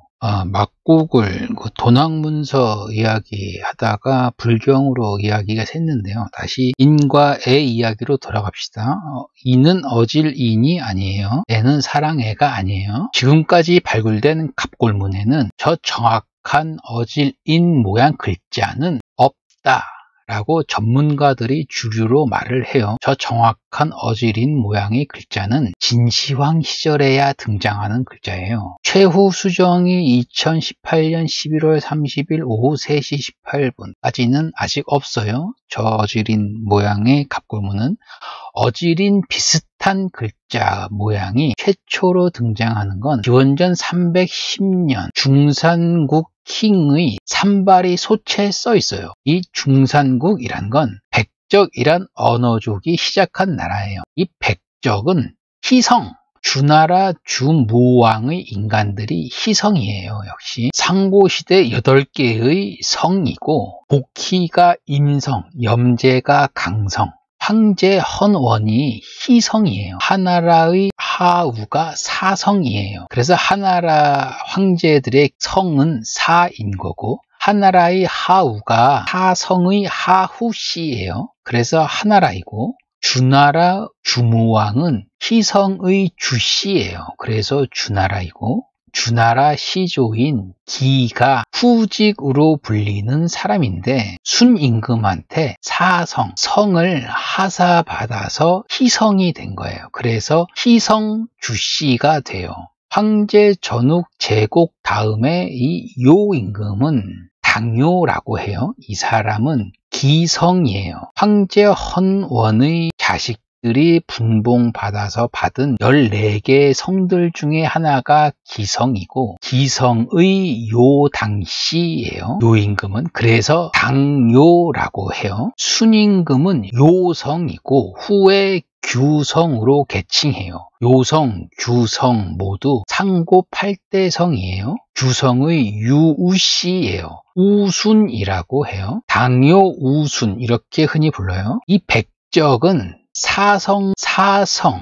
막국을 도낙문서 이야기하다가 불경으로 이야기가 샜는데요. 다시 인과 애 이야기로 돌아갑시다. 인은 어질 인이 아니에요. 애는 사랑 애가 아니에요. 지금까지 발굴된 갑골문에는 저 정확한 어질 인 모양 글자는 없다 라고 전문가들이 주류로 말을 해요. 저 정확한 어질인 모양의 글자는 진시황 시절에야 등장하는 글자예요. 최후 수정이 2018년 11월 30일 오후 3시 18분까지는 아직 없어요. 저 어질인 모양의 갑골문은 어질인 비슷한 글자 모양이 최초로 등장하는 건 기원전 310년 중산국 킹의 산발이 소체에 써 있어요. 이 중산국이란 건 백적이란 언어족이 시작한 나라예요. 이 백적은 희성, 주나라 주무왕의 인간들이 희성이에요. 역시 상고시대 8개의 성이고, 복희가 임성, 염제가 강성, 황제 헌원이 희성이에요. 하나라의 하우가 사성이에요. 그래서 하나라 황제들의 성은 사인 거고, 하나라의 하우가 하성의 하후씨예요. 그래서 하나라이고, 주나라 주무왕은 희성의 주씨예요. 그래서 주나라이고, 주나라 시조인 기가 후직으로 불리는 사람인데, 순임금한테 사성, 성을 하사받아서 희성이 된 거예요. 그래서 희성 주씨가 돼요. 황제 전욱 제곡 다음에 이 요임금은 당요라고 해요. 이 사람은 기성이에요. 황제 헌원의 자식들이 분봉받아서 받은 14개의 성들 중에 하나가 기성이고, 기성의 요당씨예요. 요임금은. 그래서 당요라고 해요. 순임금은 요성이고 후에 규성으로 계칭해요. 요성, 규성 모두 상고 8대성이에요. 규성의 유우씨예요. 우순이라고 해요. 당요 우순 이렇게 흔히 불러요. 이 백적은 사성,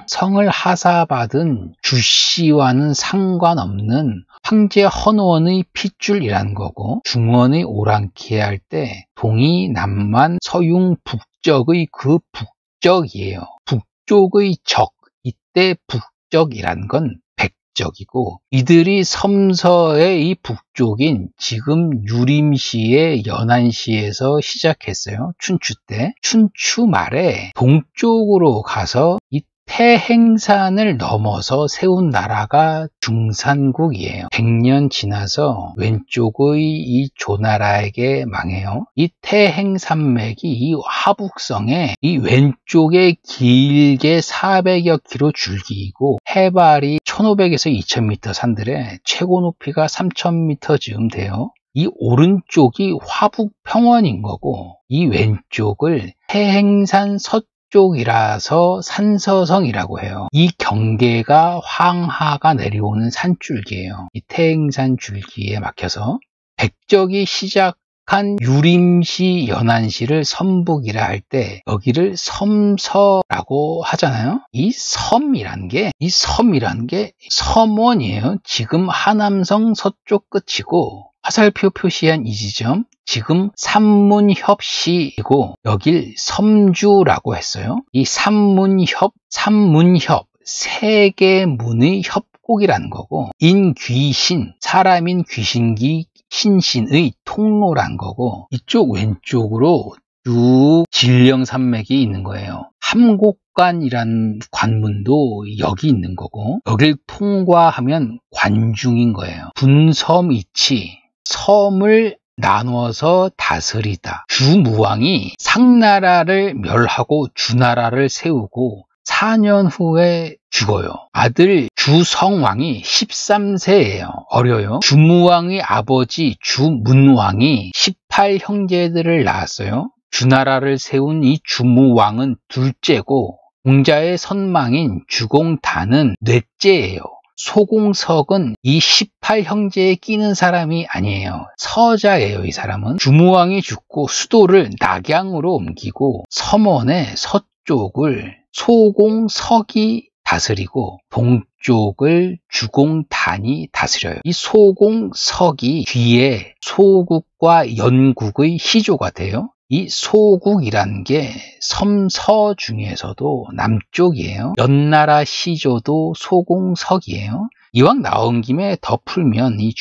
성을 하사받은 주씨와는 상관없는 황제 헌원의 핏줄이라는 거고, 중원의 오랑캐 할 때 동이, 남만, 서융, 북적의 그 북적이에요. 북쪽의 적, 이때 북적이란 건 백적이고, 이들이 섬서의 이 북쪽인 지금 유림시의 연안시에서 시작했어요. 춘추 때. 춘추 말에 동쪽으로 가서 이 태행산을 넘어서 세운 나라가 중산국이에요. 100년 지나서 왼쪽의 이 조나라에게 망해요. 이 태행산맥이 이 하북성에 이 왼쪽에 길게 400여 킬로 줄기이고, 해발이 1500에서 2000m 산들에 최고 높이가 3000m 즈음 돼요. 이 오른쪽이 화북평원인 거고, 이 왼쪽을 태행산 서쪽이라서 산서성이라고 해요. 이 경계가 황하가 내려오는 산줄기예요. 이 태행산 줄기에 막혀서 백적이 시작 정확한 유림시, 연안시를 섬북이라 할 때 여기를 섬서라고 하잖아요. 이 섬이란 게 섬원이에요. 지금 하남성 서쪽 끝이고 화살표 표시한 이 지점 지금 삼문협시이고 여길 섬주라고 했어요. 이 삼문협 세 개 문의 협곡이라는 거고, 인귀신, 사람인 귀신기 신신의 통로란 거고, 이쪽 왼쪽으로 쭉 진령산맥이 있는 거예요. 함곡관이란 관문도 여기 있는 거고, 여길 통과하면 관중인 거예요. 분섬이치, 섬을 나누어서 다스리다. 주무왕이 상나라를 멸하고 주나라를 세우고 4년 후에 죽어요. 아들 주성왕이 13세예요. 어려요. 주무왕의 아버지 주문왕이 18형제들을 낳았어요. 주나라를 세운 이 주무왕은 둘째고 공자의 선망인 주공단은 넷째예요. 소공석은 이 18형제에 끼는 사람이 아니에요. 서자예요. 이 사람은. 주무왕이 죽고 수도를 낙양으로 옮기고 섬원의 서쪽을 소공석이 다스리고 동쪽을 주공단이 다스려요. 이 소공석이 뒤에 소국과 연국의 시조가 돼요. 이 소국이란 게 섬서 중에서도 남쪽이에요. 연나라 시조도 소공석이에요. 이왕 나온 김에 더 풀면 이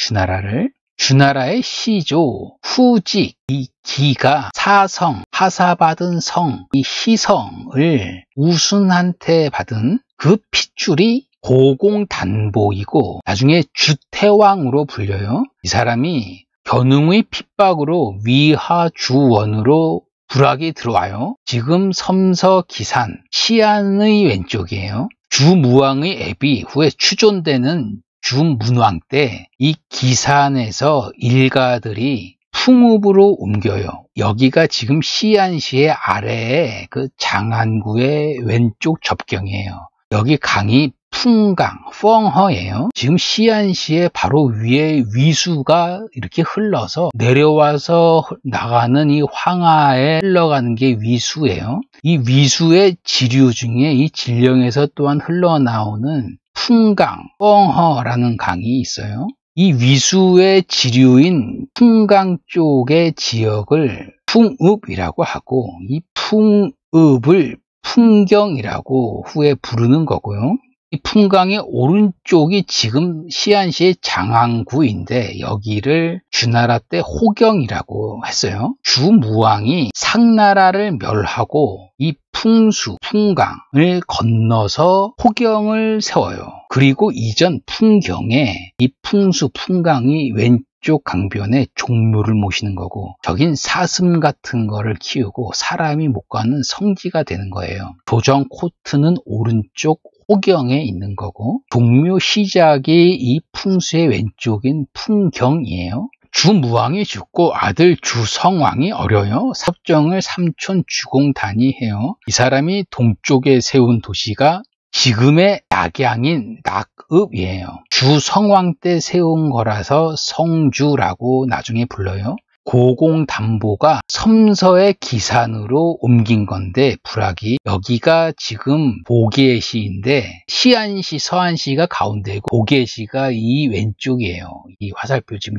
주나라의 시조, 후직, 이 기가 사성, 하사받은 성, 이 희성을 우순한테 받은 그 핏줄이 고공단보이고 나중에 주태왕으로 불려요. 이 사람이 견웅의 핍박으로 위하주원으로 불악이 들어와요. 지금 섬서 기산, 시안의 왼쪽이에요. 주무왕의 애비 후에 추존되는 주문왕 때 이 기산에서 일가들이 풍읍으로 옮겨요. 여기가 지금 시안시의 아래에 그 장안구의 왼쪽 접경이에요. 여기 강이 풍강, 펑허예요. 지금 시안시의 바로 위에 위수가 이렇게 흘러서 내려와서 나가는 이 황하에 흘러가는 게 위수예요. 이 위수의 지류 중에 이 진령에서 또한 흘러나오는 풍강, 펑허라는 강이 있어요. 이 위수의 지류인 풍강 쪽의 지역을 풍읍이라고 하고 이 풍읍을 풍경이라고 후에 부르는 거고요. 이 풍강의 오른쪽이 지금 시안시의 장안구인데 여기를 주나라 때 호경이라고 했어요. 주무왕이 상나라를 멸하고 이 풍수, 풍강을 건너서 호경을 세워요. 그리고 이전 풍경에 이 풍수, 풍강이 왼쪽 강변에 종묘를 모시는 거고 저긴 사슴 같은 거를 키우고 사람이 못 가는 성지가 되는 거예요. 조정 코트는 오른쪽 호경에 있는 거고 종묘 시작이 이 풍수의 왼쪽인 풍경이에요. 주무왕이 죽고 아들 주성왕이 어려요. 섭정을 삼촌 주공단이 해요. 이 사람이 동쪽에 세운 도시가 지금의 낙양인 낙읍이에요. 주성왕 때 세운 거라서 성주라고 나중에 불러요. 고공담보가 섬서의 기산으로 옮긴 건데 불악이 여기가 지금 보계시인데 시안시, 서안시가 가운데고 보계시가 이 왼쪽이에요. 이 화살표 지금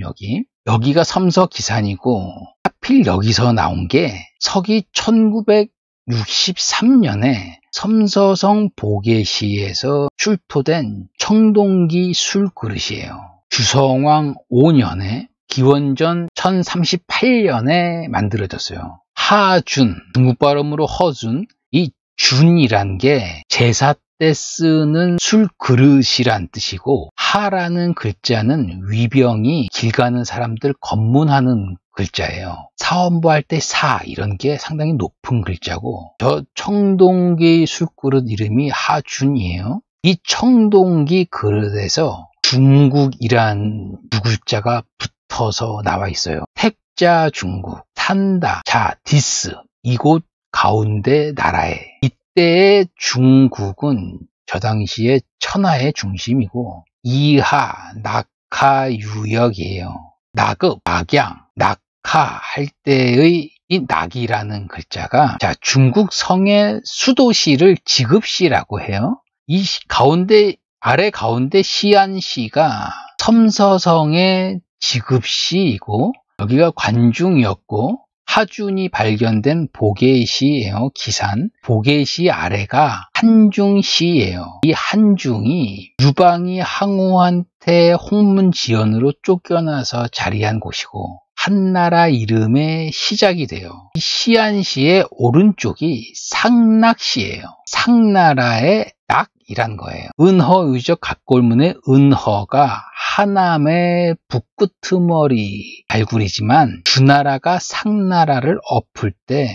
여기가 섬서 기산이고 하필 여기서 나온 게 서기 1963년에 섬서성 보계시에서 출토된 청동기 술그릇이에요. 주성왕 5년에 기원전 1038년에 만들어졌어요. 하준, 중국 발음으로 허준, 이 준이란 게 제사 때 쓰는 술 그릇이란 뜻이고 하라는 글자는 위병이 길 가는 사람들 검문하는 글자예요. 사원부 할 때 사 이런 게 상당히 높은 글자고 저 청동기 술그릇 이름이 하준이에요. 이 청동기 그릇에서 중국이란 두 글자가 붙어서 나와 있어요. 택자 중국, 산다, 자, 디스 이곳 가운데 나라에 이때의 중국은 저 당시에 천하의 중심이고 이하, 낙하 유역이에요. 낙읍, 낙양, 낙하 낙하 할 때의 이 낙이라는 글자가 자, 중국 성의 수도시를 지급시라고 해요. 이 가운데 아래 가운데 시안시가 섬서성의 지급시이고 여기가 관중이었고 하준이 발견된 보게시예요. 기산. 보게시 아래가 한중시예요. 이 한중이 유방이 항우한테 홍문지연으로 쫓겨나서 자리한 곳이고 한나라 이름의 시작이 돼요. 이 시안시의 오른쪽이 상락시예요. 상나라의 낙이란 거예요. 은허의적 갑골문의 은허가 하남의 북끄트머리 발굴이지만 주나라가 상나라를 엎을 때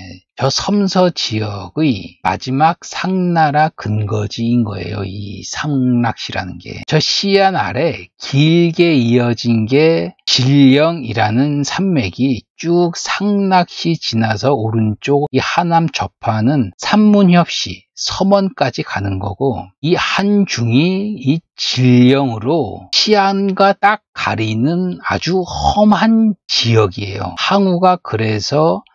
저 섬서 지역의 마지막 상나라 근거지인 거예요. 이 상락시라는 게. 저 시안 아래 길게 이어진 게 진령이라는 산맥이 쭉 상락시 지나서 오른쪽 이 하남 접하는 산문협시 서먼까지 가는 거고 이 한중이 이 진령으로 시안과 딱 가리는 아주 험한 지역이에요.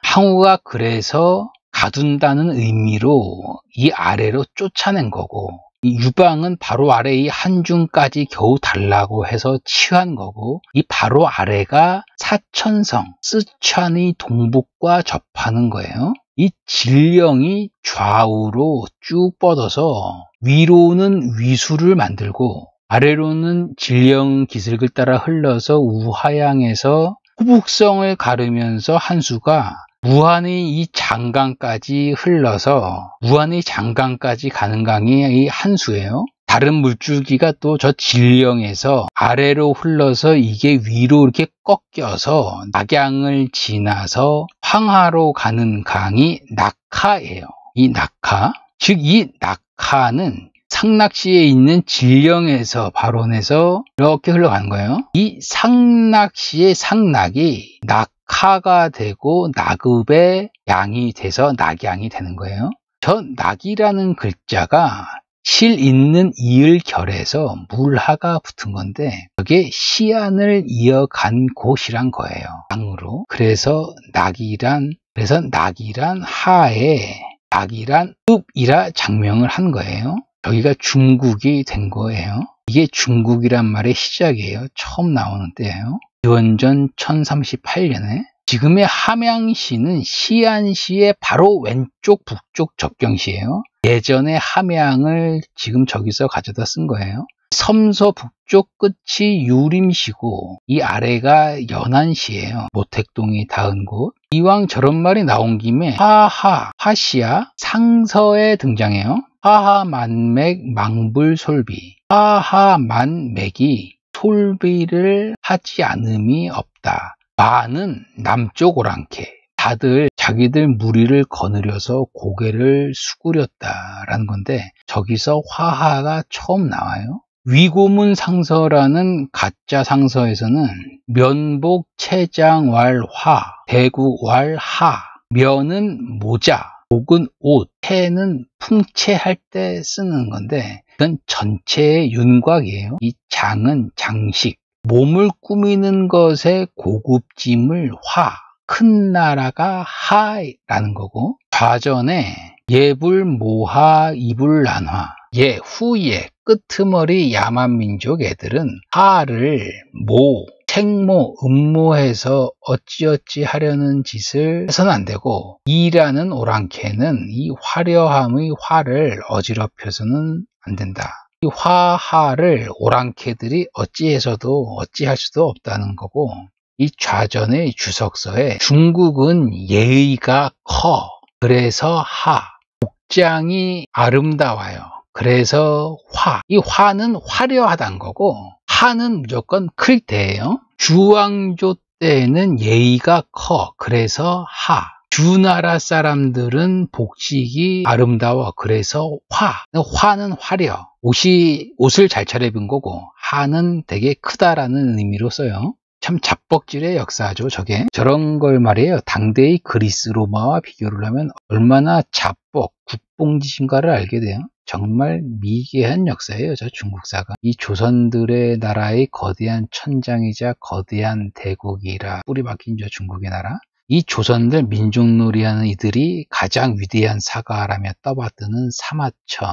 항우가 그래서 가둔다는 의미로 이 아래로 쫓아낸 거고 이 유방은 바로 아래 이 한중까지 겨우 달라고 해서 취한 거고 이 바로 아래가 사천성, 쓰촨의 동북과 접하는 거예요. 이 진령이 좌우로 쭉 뻗어서 위로는 위수를 만들고 아래로는 진령 기슭을 따라 흘러서 우하양에서 호북성을 가르면서 한수가 무안의 이 장강까지 흘러서 무안의 장강까지 가는 강이 이 한수예요. 다른 물줄기가 또 저 진령에서 아래로 흘러서 이게 위로 이렇게 꺾여서 낙양을 지나서 황하로 가는 강이 낙하예요. 이 낙하, 즉 이 낙하는 상락시에 있는 진령에서 발원해서 이렇게 흘러가는 거예요. 이 상락시의 상락이 낙하가 되고 낙읍의 양이 돼서 낙양이 되는 거예요. 저 낙이라는 글자가 실 있는 이을 결에서 물하가 붙은 건데 그게 시안을 이어간 곳이란 거예요. 강으로. 그래서 낙이란 하에 낙이란 읍이라 장명을 한 거예요. 여기가 중국이 된 거예요. 이게 중국이란 말의 시작이에요. 처음 나오는 때예요. 기원전 1038년에 지금의 함양시는 시안시의 바로 왼쪽 북쪽 접경시예요. 예전에 함양을 지금 저기서 가져다 쓴 거예요. 섬서 북쪽 끝이 유림시고 이 아래가 연안시예요. 모택동이 닿은 곳. 이왕 저런 말이 나온 김에 하시야 상서에 등장해요. 하하만맥 망불솔비. 하하만맥이 솔비를 하지 않음이 없다. 마는 남쪽 오랑캐. 다들 자기들 무리를 거느려서 고개를 수구렸다라는 건데 저기서 화하가 처음 나와요. 위고문 상서라는 가짜 상서에서는 면복 채장왈화, 대구왈하, 면은 모자, 복은 옷, 채는 풍채할 때 쓰는 건데 이건 전체의 윤곽이에요. 이 장은 장식, 몸을 꾸미는 것의 고급짐을 화, 큰 나라가 하라는 거고 좌전에 예불모하 이불난화 후예 끄트머리 야만민족 애들은 하를 책모, 음모해서 어찌어찌 하려는 짓을 해서는 안 되고 이라는 오랑캐는 이 화려함의 화를 어지럽혀서는 안 된다. 이 화하를 오랑캐들이 어찌해서도 어찌할 수도 없다는 거고 이 좌전의 주석서에 중국은 예의가 커 그래서 복장이 아름다워요 그래서 이 화는 화려하다는 거고 하는 무조건 클 때예요. 주왕조 때는 예의가 커 그래서 주나라 사람들은 복식이 아름다워 그래서 화는 화려 옷을 잘 차려입은 거고 하는 되게 크다라는 의미로 써요. 참 잡벅질의 역사죠. 저게 저런 걸 말이에요. 당대의 그리스 로마와 비교를 하면 얼마나 잡벅 국뽕지신가를 알게 돼요. 정말 미개한 역사예요, 저 중국사가. 이 조선들의 나라의 거대한 천장이자 거대한 대국이라 뿌리 박힌 저 중국의 나라. 이 조선들 민족놀이하는 이들이 가장 위대한 사가라며 떠받드는 사마천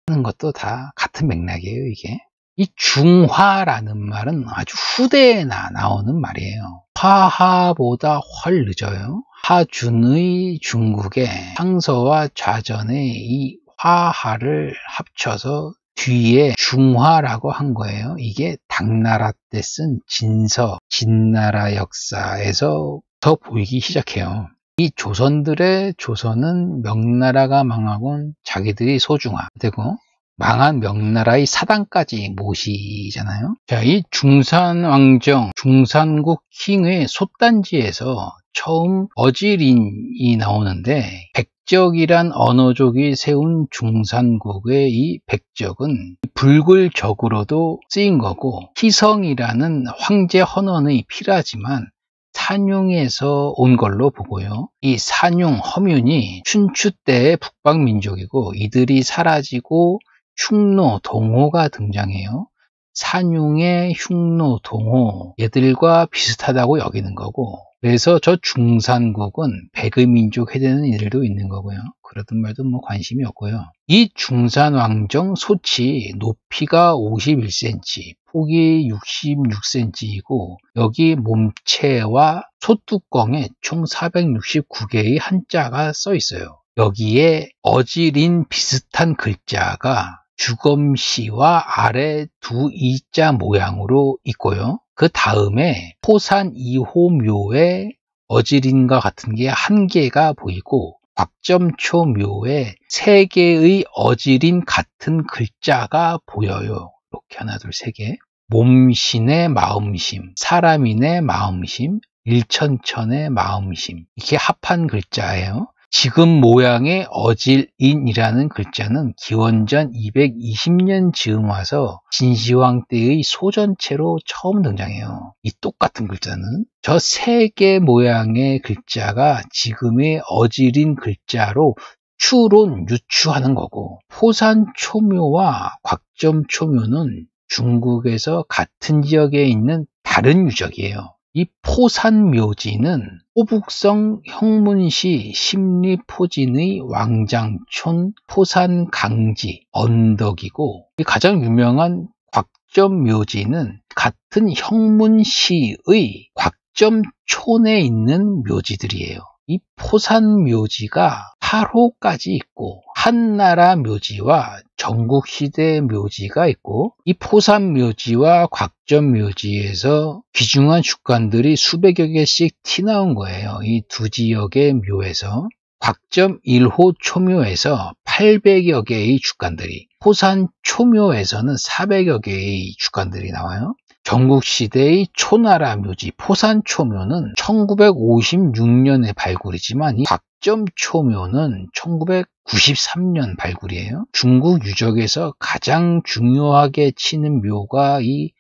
하는 것도 다 같은 맥락이에요, 이게. 이 중화라는 말은 아주 후대에 나오는 말이에요. 화하보다 훨 늦어요. 하준의 중국의 상서와 좌전의 이 화하를 합쳐서 뒤에 중화라고 한 거예요. 이게 당나라 때 쓴 진서, 진나라 역사에서 더 보이기 시작해요. 이 조선은 명나라가 망하곤 자기들이 소중화되고 망한 명나라의 사당까지 모시잖아요. 자, 이 중산왕정, 중산국 킹의 솥단지에서 처음 어지린이 나오는데 백적이란 언어족이 세운 중산국의 이 백적은 불굴적으로도 쓰인 거고 희성이라는 황제 헌원의 피라지만 산융에서 온 걸로 보고요. 이 산융, 허뮨이 춘추 때의 북방민족이고 이들이 사라지고 흉노, 동호가 등장해요. 산융의 흉노, 동호 얘들과 비슷하다고 여기는 거고 그래서 저 중산국은 백의민족 해되는 이들도 있는 거고요. 그러든 말든 뭐 관심이 없고요. 이 중산왕정 솥이 높이가 51cm, 폭이 66cm이고 여기 몸체와 솥뚜껑에 총 469개의 한자가 써 있어요. 여기에 어지린 비슷한 글자가 주검시와 아래 두 이자 모양으로 있고요. 그 다음에 포산 2호 묘에 어지린과 같은 게 한 개가 보이고 곽점초 묘에 3개의 어지린 같은 글자가 보여요. 이렇게 하나, 둘, 3개. 몸신의 마음심, 사람인의 마음심, 일천천의 마음심. 이렇게 합한 글자예요. 지금 모양의 어질인이라는 글자는 기원전 220년 즈음 와서 진시황 때의 소전체로 처음 등장해요. 이 똑같은 글자는 저 3개 모양의 글자가 지금의 어질인 글자로 추론, 유추하는 거고 포산초묘와 곽점초묘는 중국에서 같은 지역에 있는 다른 유적이에요. 이 포산묘지는 호북성 형문시 심리포진의 왕장촌 포산강지 언덕이고 가장 유명한 곽점묘지는 같은 형문시의 곽점촌에 있는 묘지들이에요. 이 포산묘지가 8호까지 있고 한나라 묘지와 전국시대 묘지가 있고 이 포산묘지와 곽점묘지에서 귀중한 주관들이 수백여 개씩 튀나온 거예요. 이 두 지역의 묘에서 곽점 1호 초묘에서 800여 개의 주관들이 포산 초묘에서는 400여 개의 주관들이 나와요. 전국시대의 초나라 묘지 포산초묘는 1956년에 발굴이지만 이 곽점초묘는 1993년 발굴이에요. 중국 유적에서 가장 중요하게 치는 묘가 이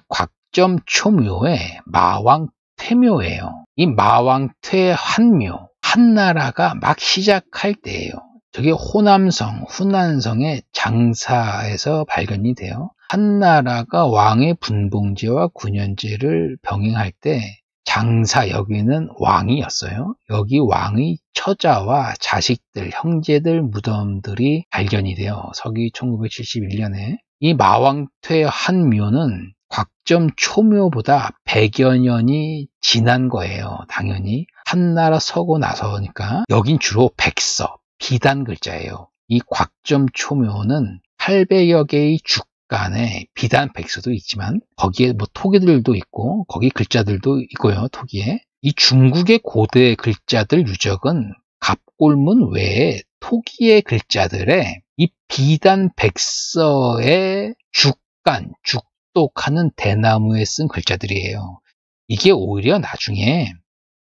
곽점초묘의 마왕퇴묘예요. 이 마왕퇴 한묘, 한나라가 막 시작할 때예요. 저게 호남성, 후난성의 장사에서 발견이 돼요. 한나라가 왕의 분봉제와 군연제를 병행할 때 장사 여기는 왕이었어요. 여기 왕의 처자와 자식들, 형제들 무덤들이 발견이 돼요. 서기 1971년에. 이 마왕퇴 한묘는 곽점 초묘보다 100여 년이 지난 거예요. 당연히 한나라 서고 나서니까 여긴 주로 백서, 비단 글자예요. 이 곽점 초묘는 800여 개의 죽간에 비단 백서도 있지만 거기에 뭐 토기들도 있고 거기 글자들도 있고요. 토기에 이 중국의 고대 글자들 유적은 갑골문 외에 토기의 글자들에 이 비단 백서의 죽간, 죽독하는 대나무에 쓴 글자들이에요. 이게 오히려 나중에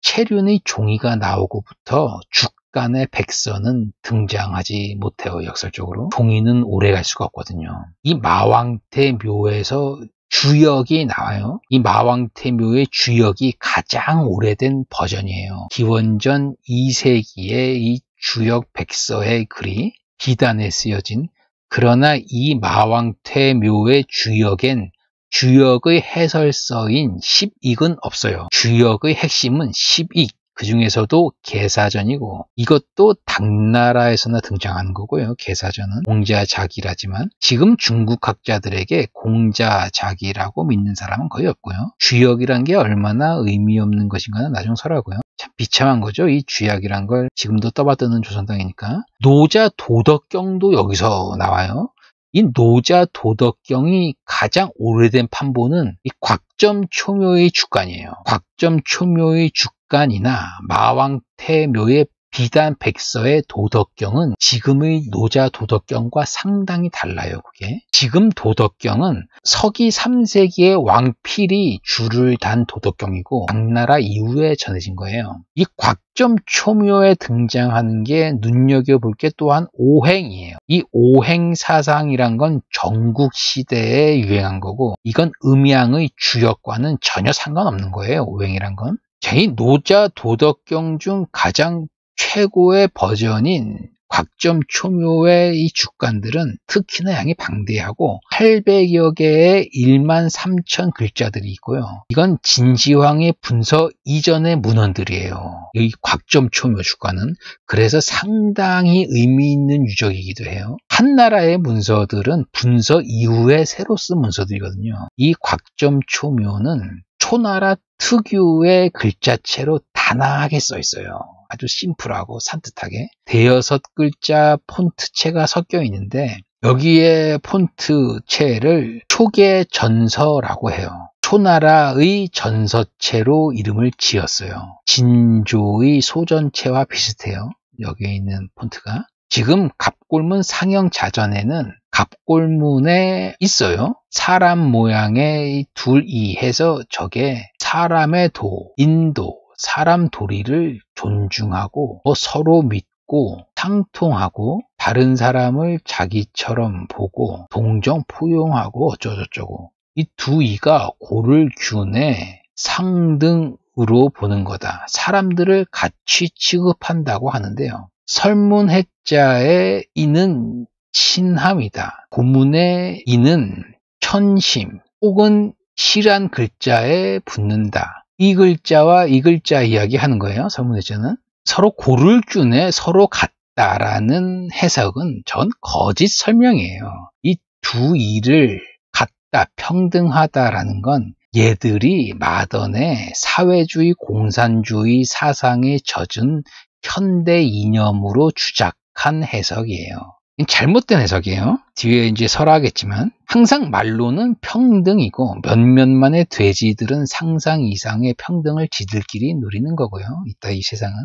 체륜의 종이가 나오고부터 죽간의 백서는 등장하지 못해요. 역설적으로 종이는 오래 갈 수가 없거든요. 이 마왕퇴 묘에서 주역이 나와요. 이 마왕퇴 묘의 주역이 가장 오래된 버전이에요. 기원전 2세기의 이 주역 백서의 글이 비단에 쓰여진, 그러나 이 마왕퇴묘의 주역엔 주역의 해설서인 십익은 없어요. 주역의 핵심은 십익, 그 중에서도 계사전이고, 이것도 당나라에서나 등장하는 거고요. 계사전은 공자작이라지만 지금 중국 학자들에게 공자작이라고 믿는 사람은 거의 없고요. 주역이란 게 얼마나 의미 없는 것인가는 나중 설하고요. 참 비참한 거죠. 이 주약이란 걸 지금도 떠받드는 조선당이니까. 노자 도덕경도 여기서 나와요. 이 노자 도덕경이 가장 오래된 판본은 이 곽점초묘의 주간이에요. 곽점초묘의 주간이나 마왕퇴묘의 비단 백서의 도덕경은 지금의 노자 도덕경과 상당히 달라요. 그게 지금 도덕경은 서기 3세기의 왕필이 줄을 단 도덕경이고 당나라 이후에 전해진 거예요. 이 곽점초묘에 등장하는 게 눈여겨볼 게 또한 오행이에요. 이 오행사상이란 건 전국시대에 유행한 거고, 이건 음양의 주역과는 전혀 상관없는 거예요. 오행이란 건. 이 노자 도덕경 중 가장 최고의 버전인 곽점초묘의 이 주간들은 특히나 양이 방대하고 800여 개의 1만 3천 글자들이 있고요. 이건 진시황의 분서 이전의 문헌들이에요. 이 곽점초묘 주간은. 그래서 상당히 의미 있는 유적이기도 해요. 한나라의 문서들은 분서 이후에 새로 쓴 문서들이거든요. 이 곽점초묘는 초나라 특유의 글자체로 단아하게 써 있어요. 아주 심플하고 산뜻하게 대여섯 글자 폰트체가 섞여 있는데, 여기에 폰트체를 초계전서라고 해요. 초나라의 전서체로 이름을 지었어요. 진조의 소전체와 비슷해요. 여기에 있는 폰트가. 지금 갑골문 상형자전에는 갑골문에 있어요. 사람 모양의 둘이 해서 저게 사람의 도, 인도, 사람 도리를 존중하고 서로 믿고 상통하고 다른 사람을 자기처럼 보고 동정 포용하고 어쩌고저쩌고, 이 두 이가 고를 균의 상등으로 보는 거다. 사람들을 같이 취급한다고 하는데요. 설문해자의 이는 친함이다. 고문의 이는 천심 혹은 실한 글자에 붙는다. 이 글자와 이 글자 이야기 하는 거예요. 설문해자는. 서로 고를 균에 서로 같다라는 해석은 전 거짓 설명이에요. 이 두 이를 같다, 평등하다라는 건 얘들이 마던의 사회주의 공산주의 사상에 젖은 현대 이념으로 주작한 해석이에요. 잘못된 해석이에요. 뒤에 이제 설하겠지만 항상 말로는 평등이고 몇몇만의 돼지들은 상상 이상의 평등을 지들끼리 누리는 거고요. 이따 이 세상은.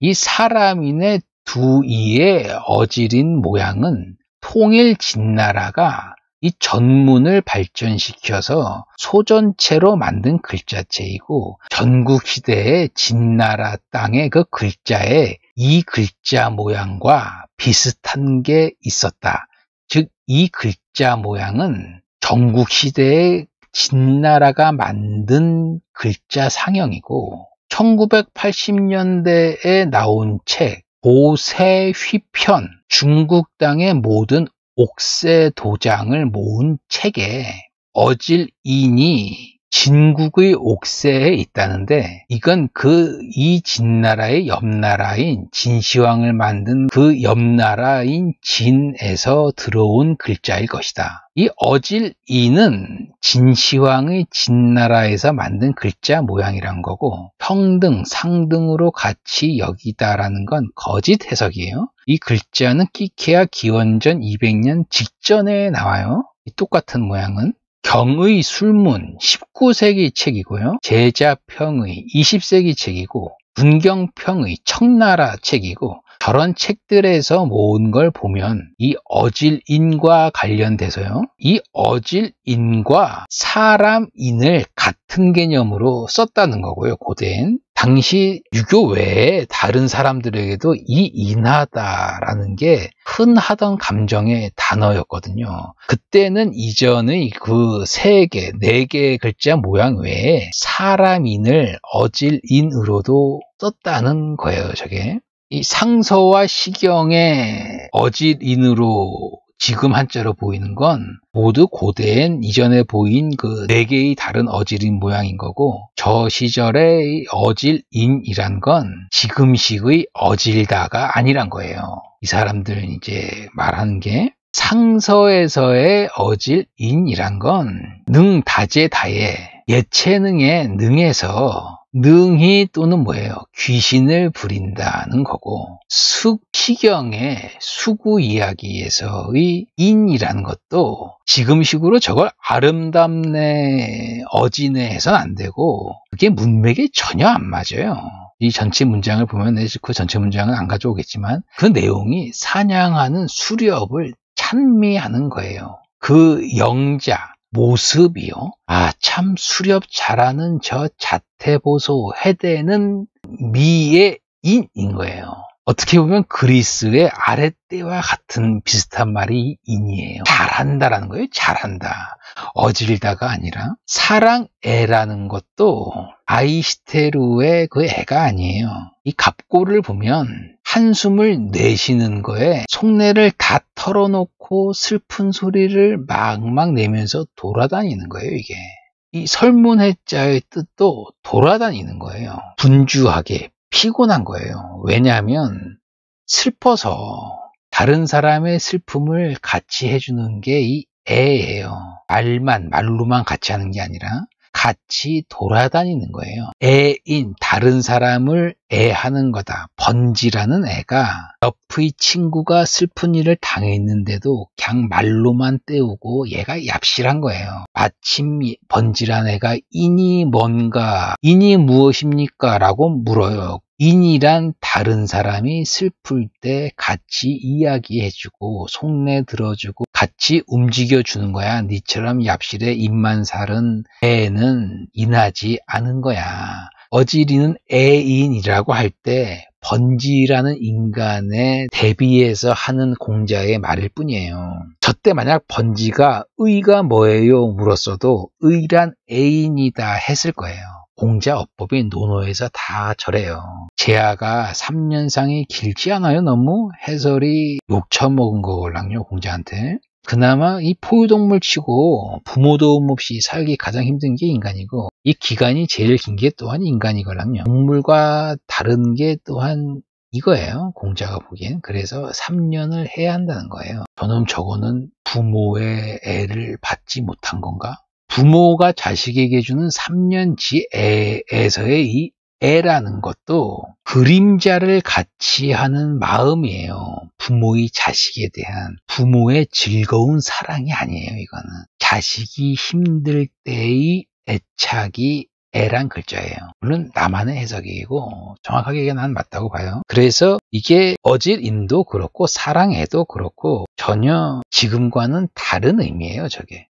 이 사람인의 두 이의 어지린 모양은 통일 진나라가 이 전문을 발전시켜서 소전체로 만든 글자체이고, 전국시대의 진나라 땅의 그 글자에 이 글자 모양과 비슷한 게 있었다. 즉, 이 글자 모양은 전국시대의 진나라가 만든 글자 상형이고, 1980년대에 나온 책 고세휘편, 중국 땅의 모든 옥새 도장을 모은 책에 어질인이 진국의 옥새에 있다는데, 이건 이 진나라의 옆나라인 진시황을 만든 그 옆나라인 진에서 들어온 글자일 것이다. 이 어질인은 진시황의 진나라에서 만든 글자 모양이란 거고, 평등, 상등으로 같이 여기다라는 건 거짓 해석이에요. 이 글자는 끼케야 기원전 200년 직전에 나와요. 이 똑같은 모양은. 경의 술문 19세기 책이고요. 제자평의 20세기 책이고, 문경평의 청나라 책이고, 저런 책들에서 모은 걸 보면 이 어질인과 관련돼서요. 이 어질인과 사람인을 같은 개념으로 썼다는 거고요. 고대엔. 당시 유교 외에 다른 사람들에게도 이 인하다라는 게 흔하던 감정의 단어였거든요. 그때는 이전의 그 3개, 4개의 글자 모양 외에 사람인을 어질인으로도 썼다는 거예요, 저게. 이 상서와 시경의 어질인으로 지금 한자로 보이는 건 모두 고대엔 이전에 보인 그 네 개의 다른 어질인 모양인 거고, 저 시절의 어질인이란 건 지금식의 어질다가 아니란 거예요. 이 사람들은 이제 말하는 게 상서에서의 어질인이란 건 능다재다의 예체능의 능에서 능히 또는 뭐예요? 귀신을 부린다는 거고, 시경의 수구 이야기에서의 인이라는 것도 지금식으로 저걸 아름답네, 어지네 해서는 안 되고, 그게 문맥에 전혀 안 맞아요. 이 전체 문장을 보면 그 전체 문장은 안 가져오겠지만 그 내용이 사냥하는 수렵을 찬미하는 거예요. 그 영자 모습이요. 아, 참 수렵 잘하는 저 자태보소 해대는 미의 인인 거예요. 어떻게 보면 그리스의 아랫대와 같은 비슷한 말이 인이에요. 잘한다라는 거예요. 잘한다. 어질다가 아니라 사랑애라는 것도 아이시테루의 그 애가 아니에요. 이 갑고를 보면 한숨을 내쉬는 거에 속내를 다 털어놓고 슬픈 소리를 막막 내면서 돌아다니는 거예요, 이게. 이 설문해자의 뜻도 돌아다니는 거예요. 분주하게, 피곤한 거예요. 왜냐하면 슬퍼서 다른 사람의 슬픔을 같이 해주는 게 이 애예요. 말로만 같이 하는 게 아니라 같이 돌아다니는 거예요. 애인 다른 사람을 애하는 거다. 번지라는 애가 옆의 친구가 슬픈 일을 당했는데도 그냥 말로만 때우고 얘가 얍실한 거예요. 마침 번지란 애가 인이 뭔가, 인이 무엇입니까? 라고 물어요. 인이란 다른 사람이 슬플 때 같이 이야기해주고 속내 들어주고 같이 움직여주는 거야. 니처럼 얍실에 입만 사른 애는 인하지 않은 거야. 어지리는 애인이라고 할 때 번지라는 인간에 대비해서 하는 공자의 말일 뿐이에요. 저때 만약 번지가 의가 뭐예요? 물었어도 의란 애인이다 했을 거예요. 공자 어법이 논어에서 다 저래요. 제아가 3년상이 길지 않아요? 너무 해설이 욕처먹은 거걸랑요, 공자한테. 그나마 이 포유동물 치고 부모 도움 없이 살기 가장 힘든 게 인간이고, 이 기간이 제일 긴 게 또한 인간이걸랑요. 동물과 다른 게 또한 이거예요, 공자가 보기엔. 그래서 3년을 해야 한다는 거예요. 저놈 저거는 부모의 애를 받지 못한 건가? 부모가 자식에게 주는 3년지에서의 이 애라는 것도 그림자를 같이 하는 마음이에요. 부모의 자식에 대한 부모의 즐거운 사랑이 아니에요. 이거는 자식이 힘들 때의 애착이 애란 글자예요. 물론 나만의 해석이고 정확하게 난 맞다고 봐요. 그래서 이게 어질인도 그렇고 사랑애도 그렇고 전혀 지금과는 다른 의미예요. 저게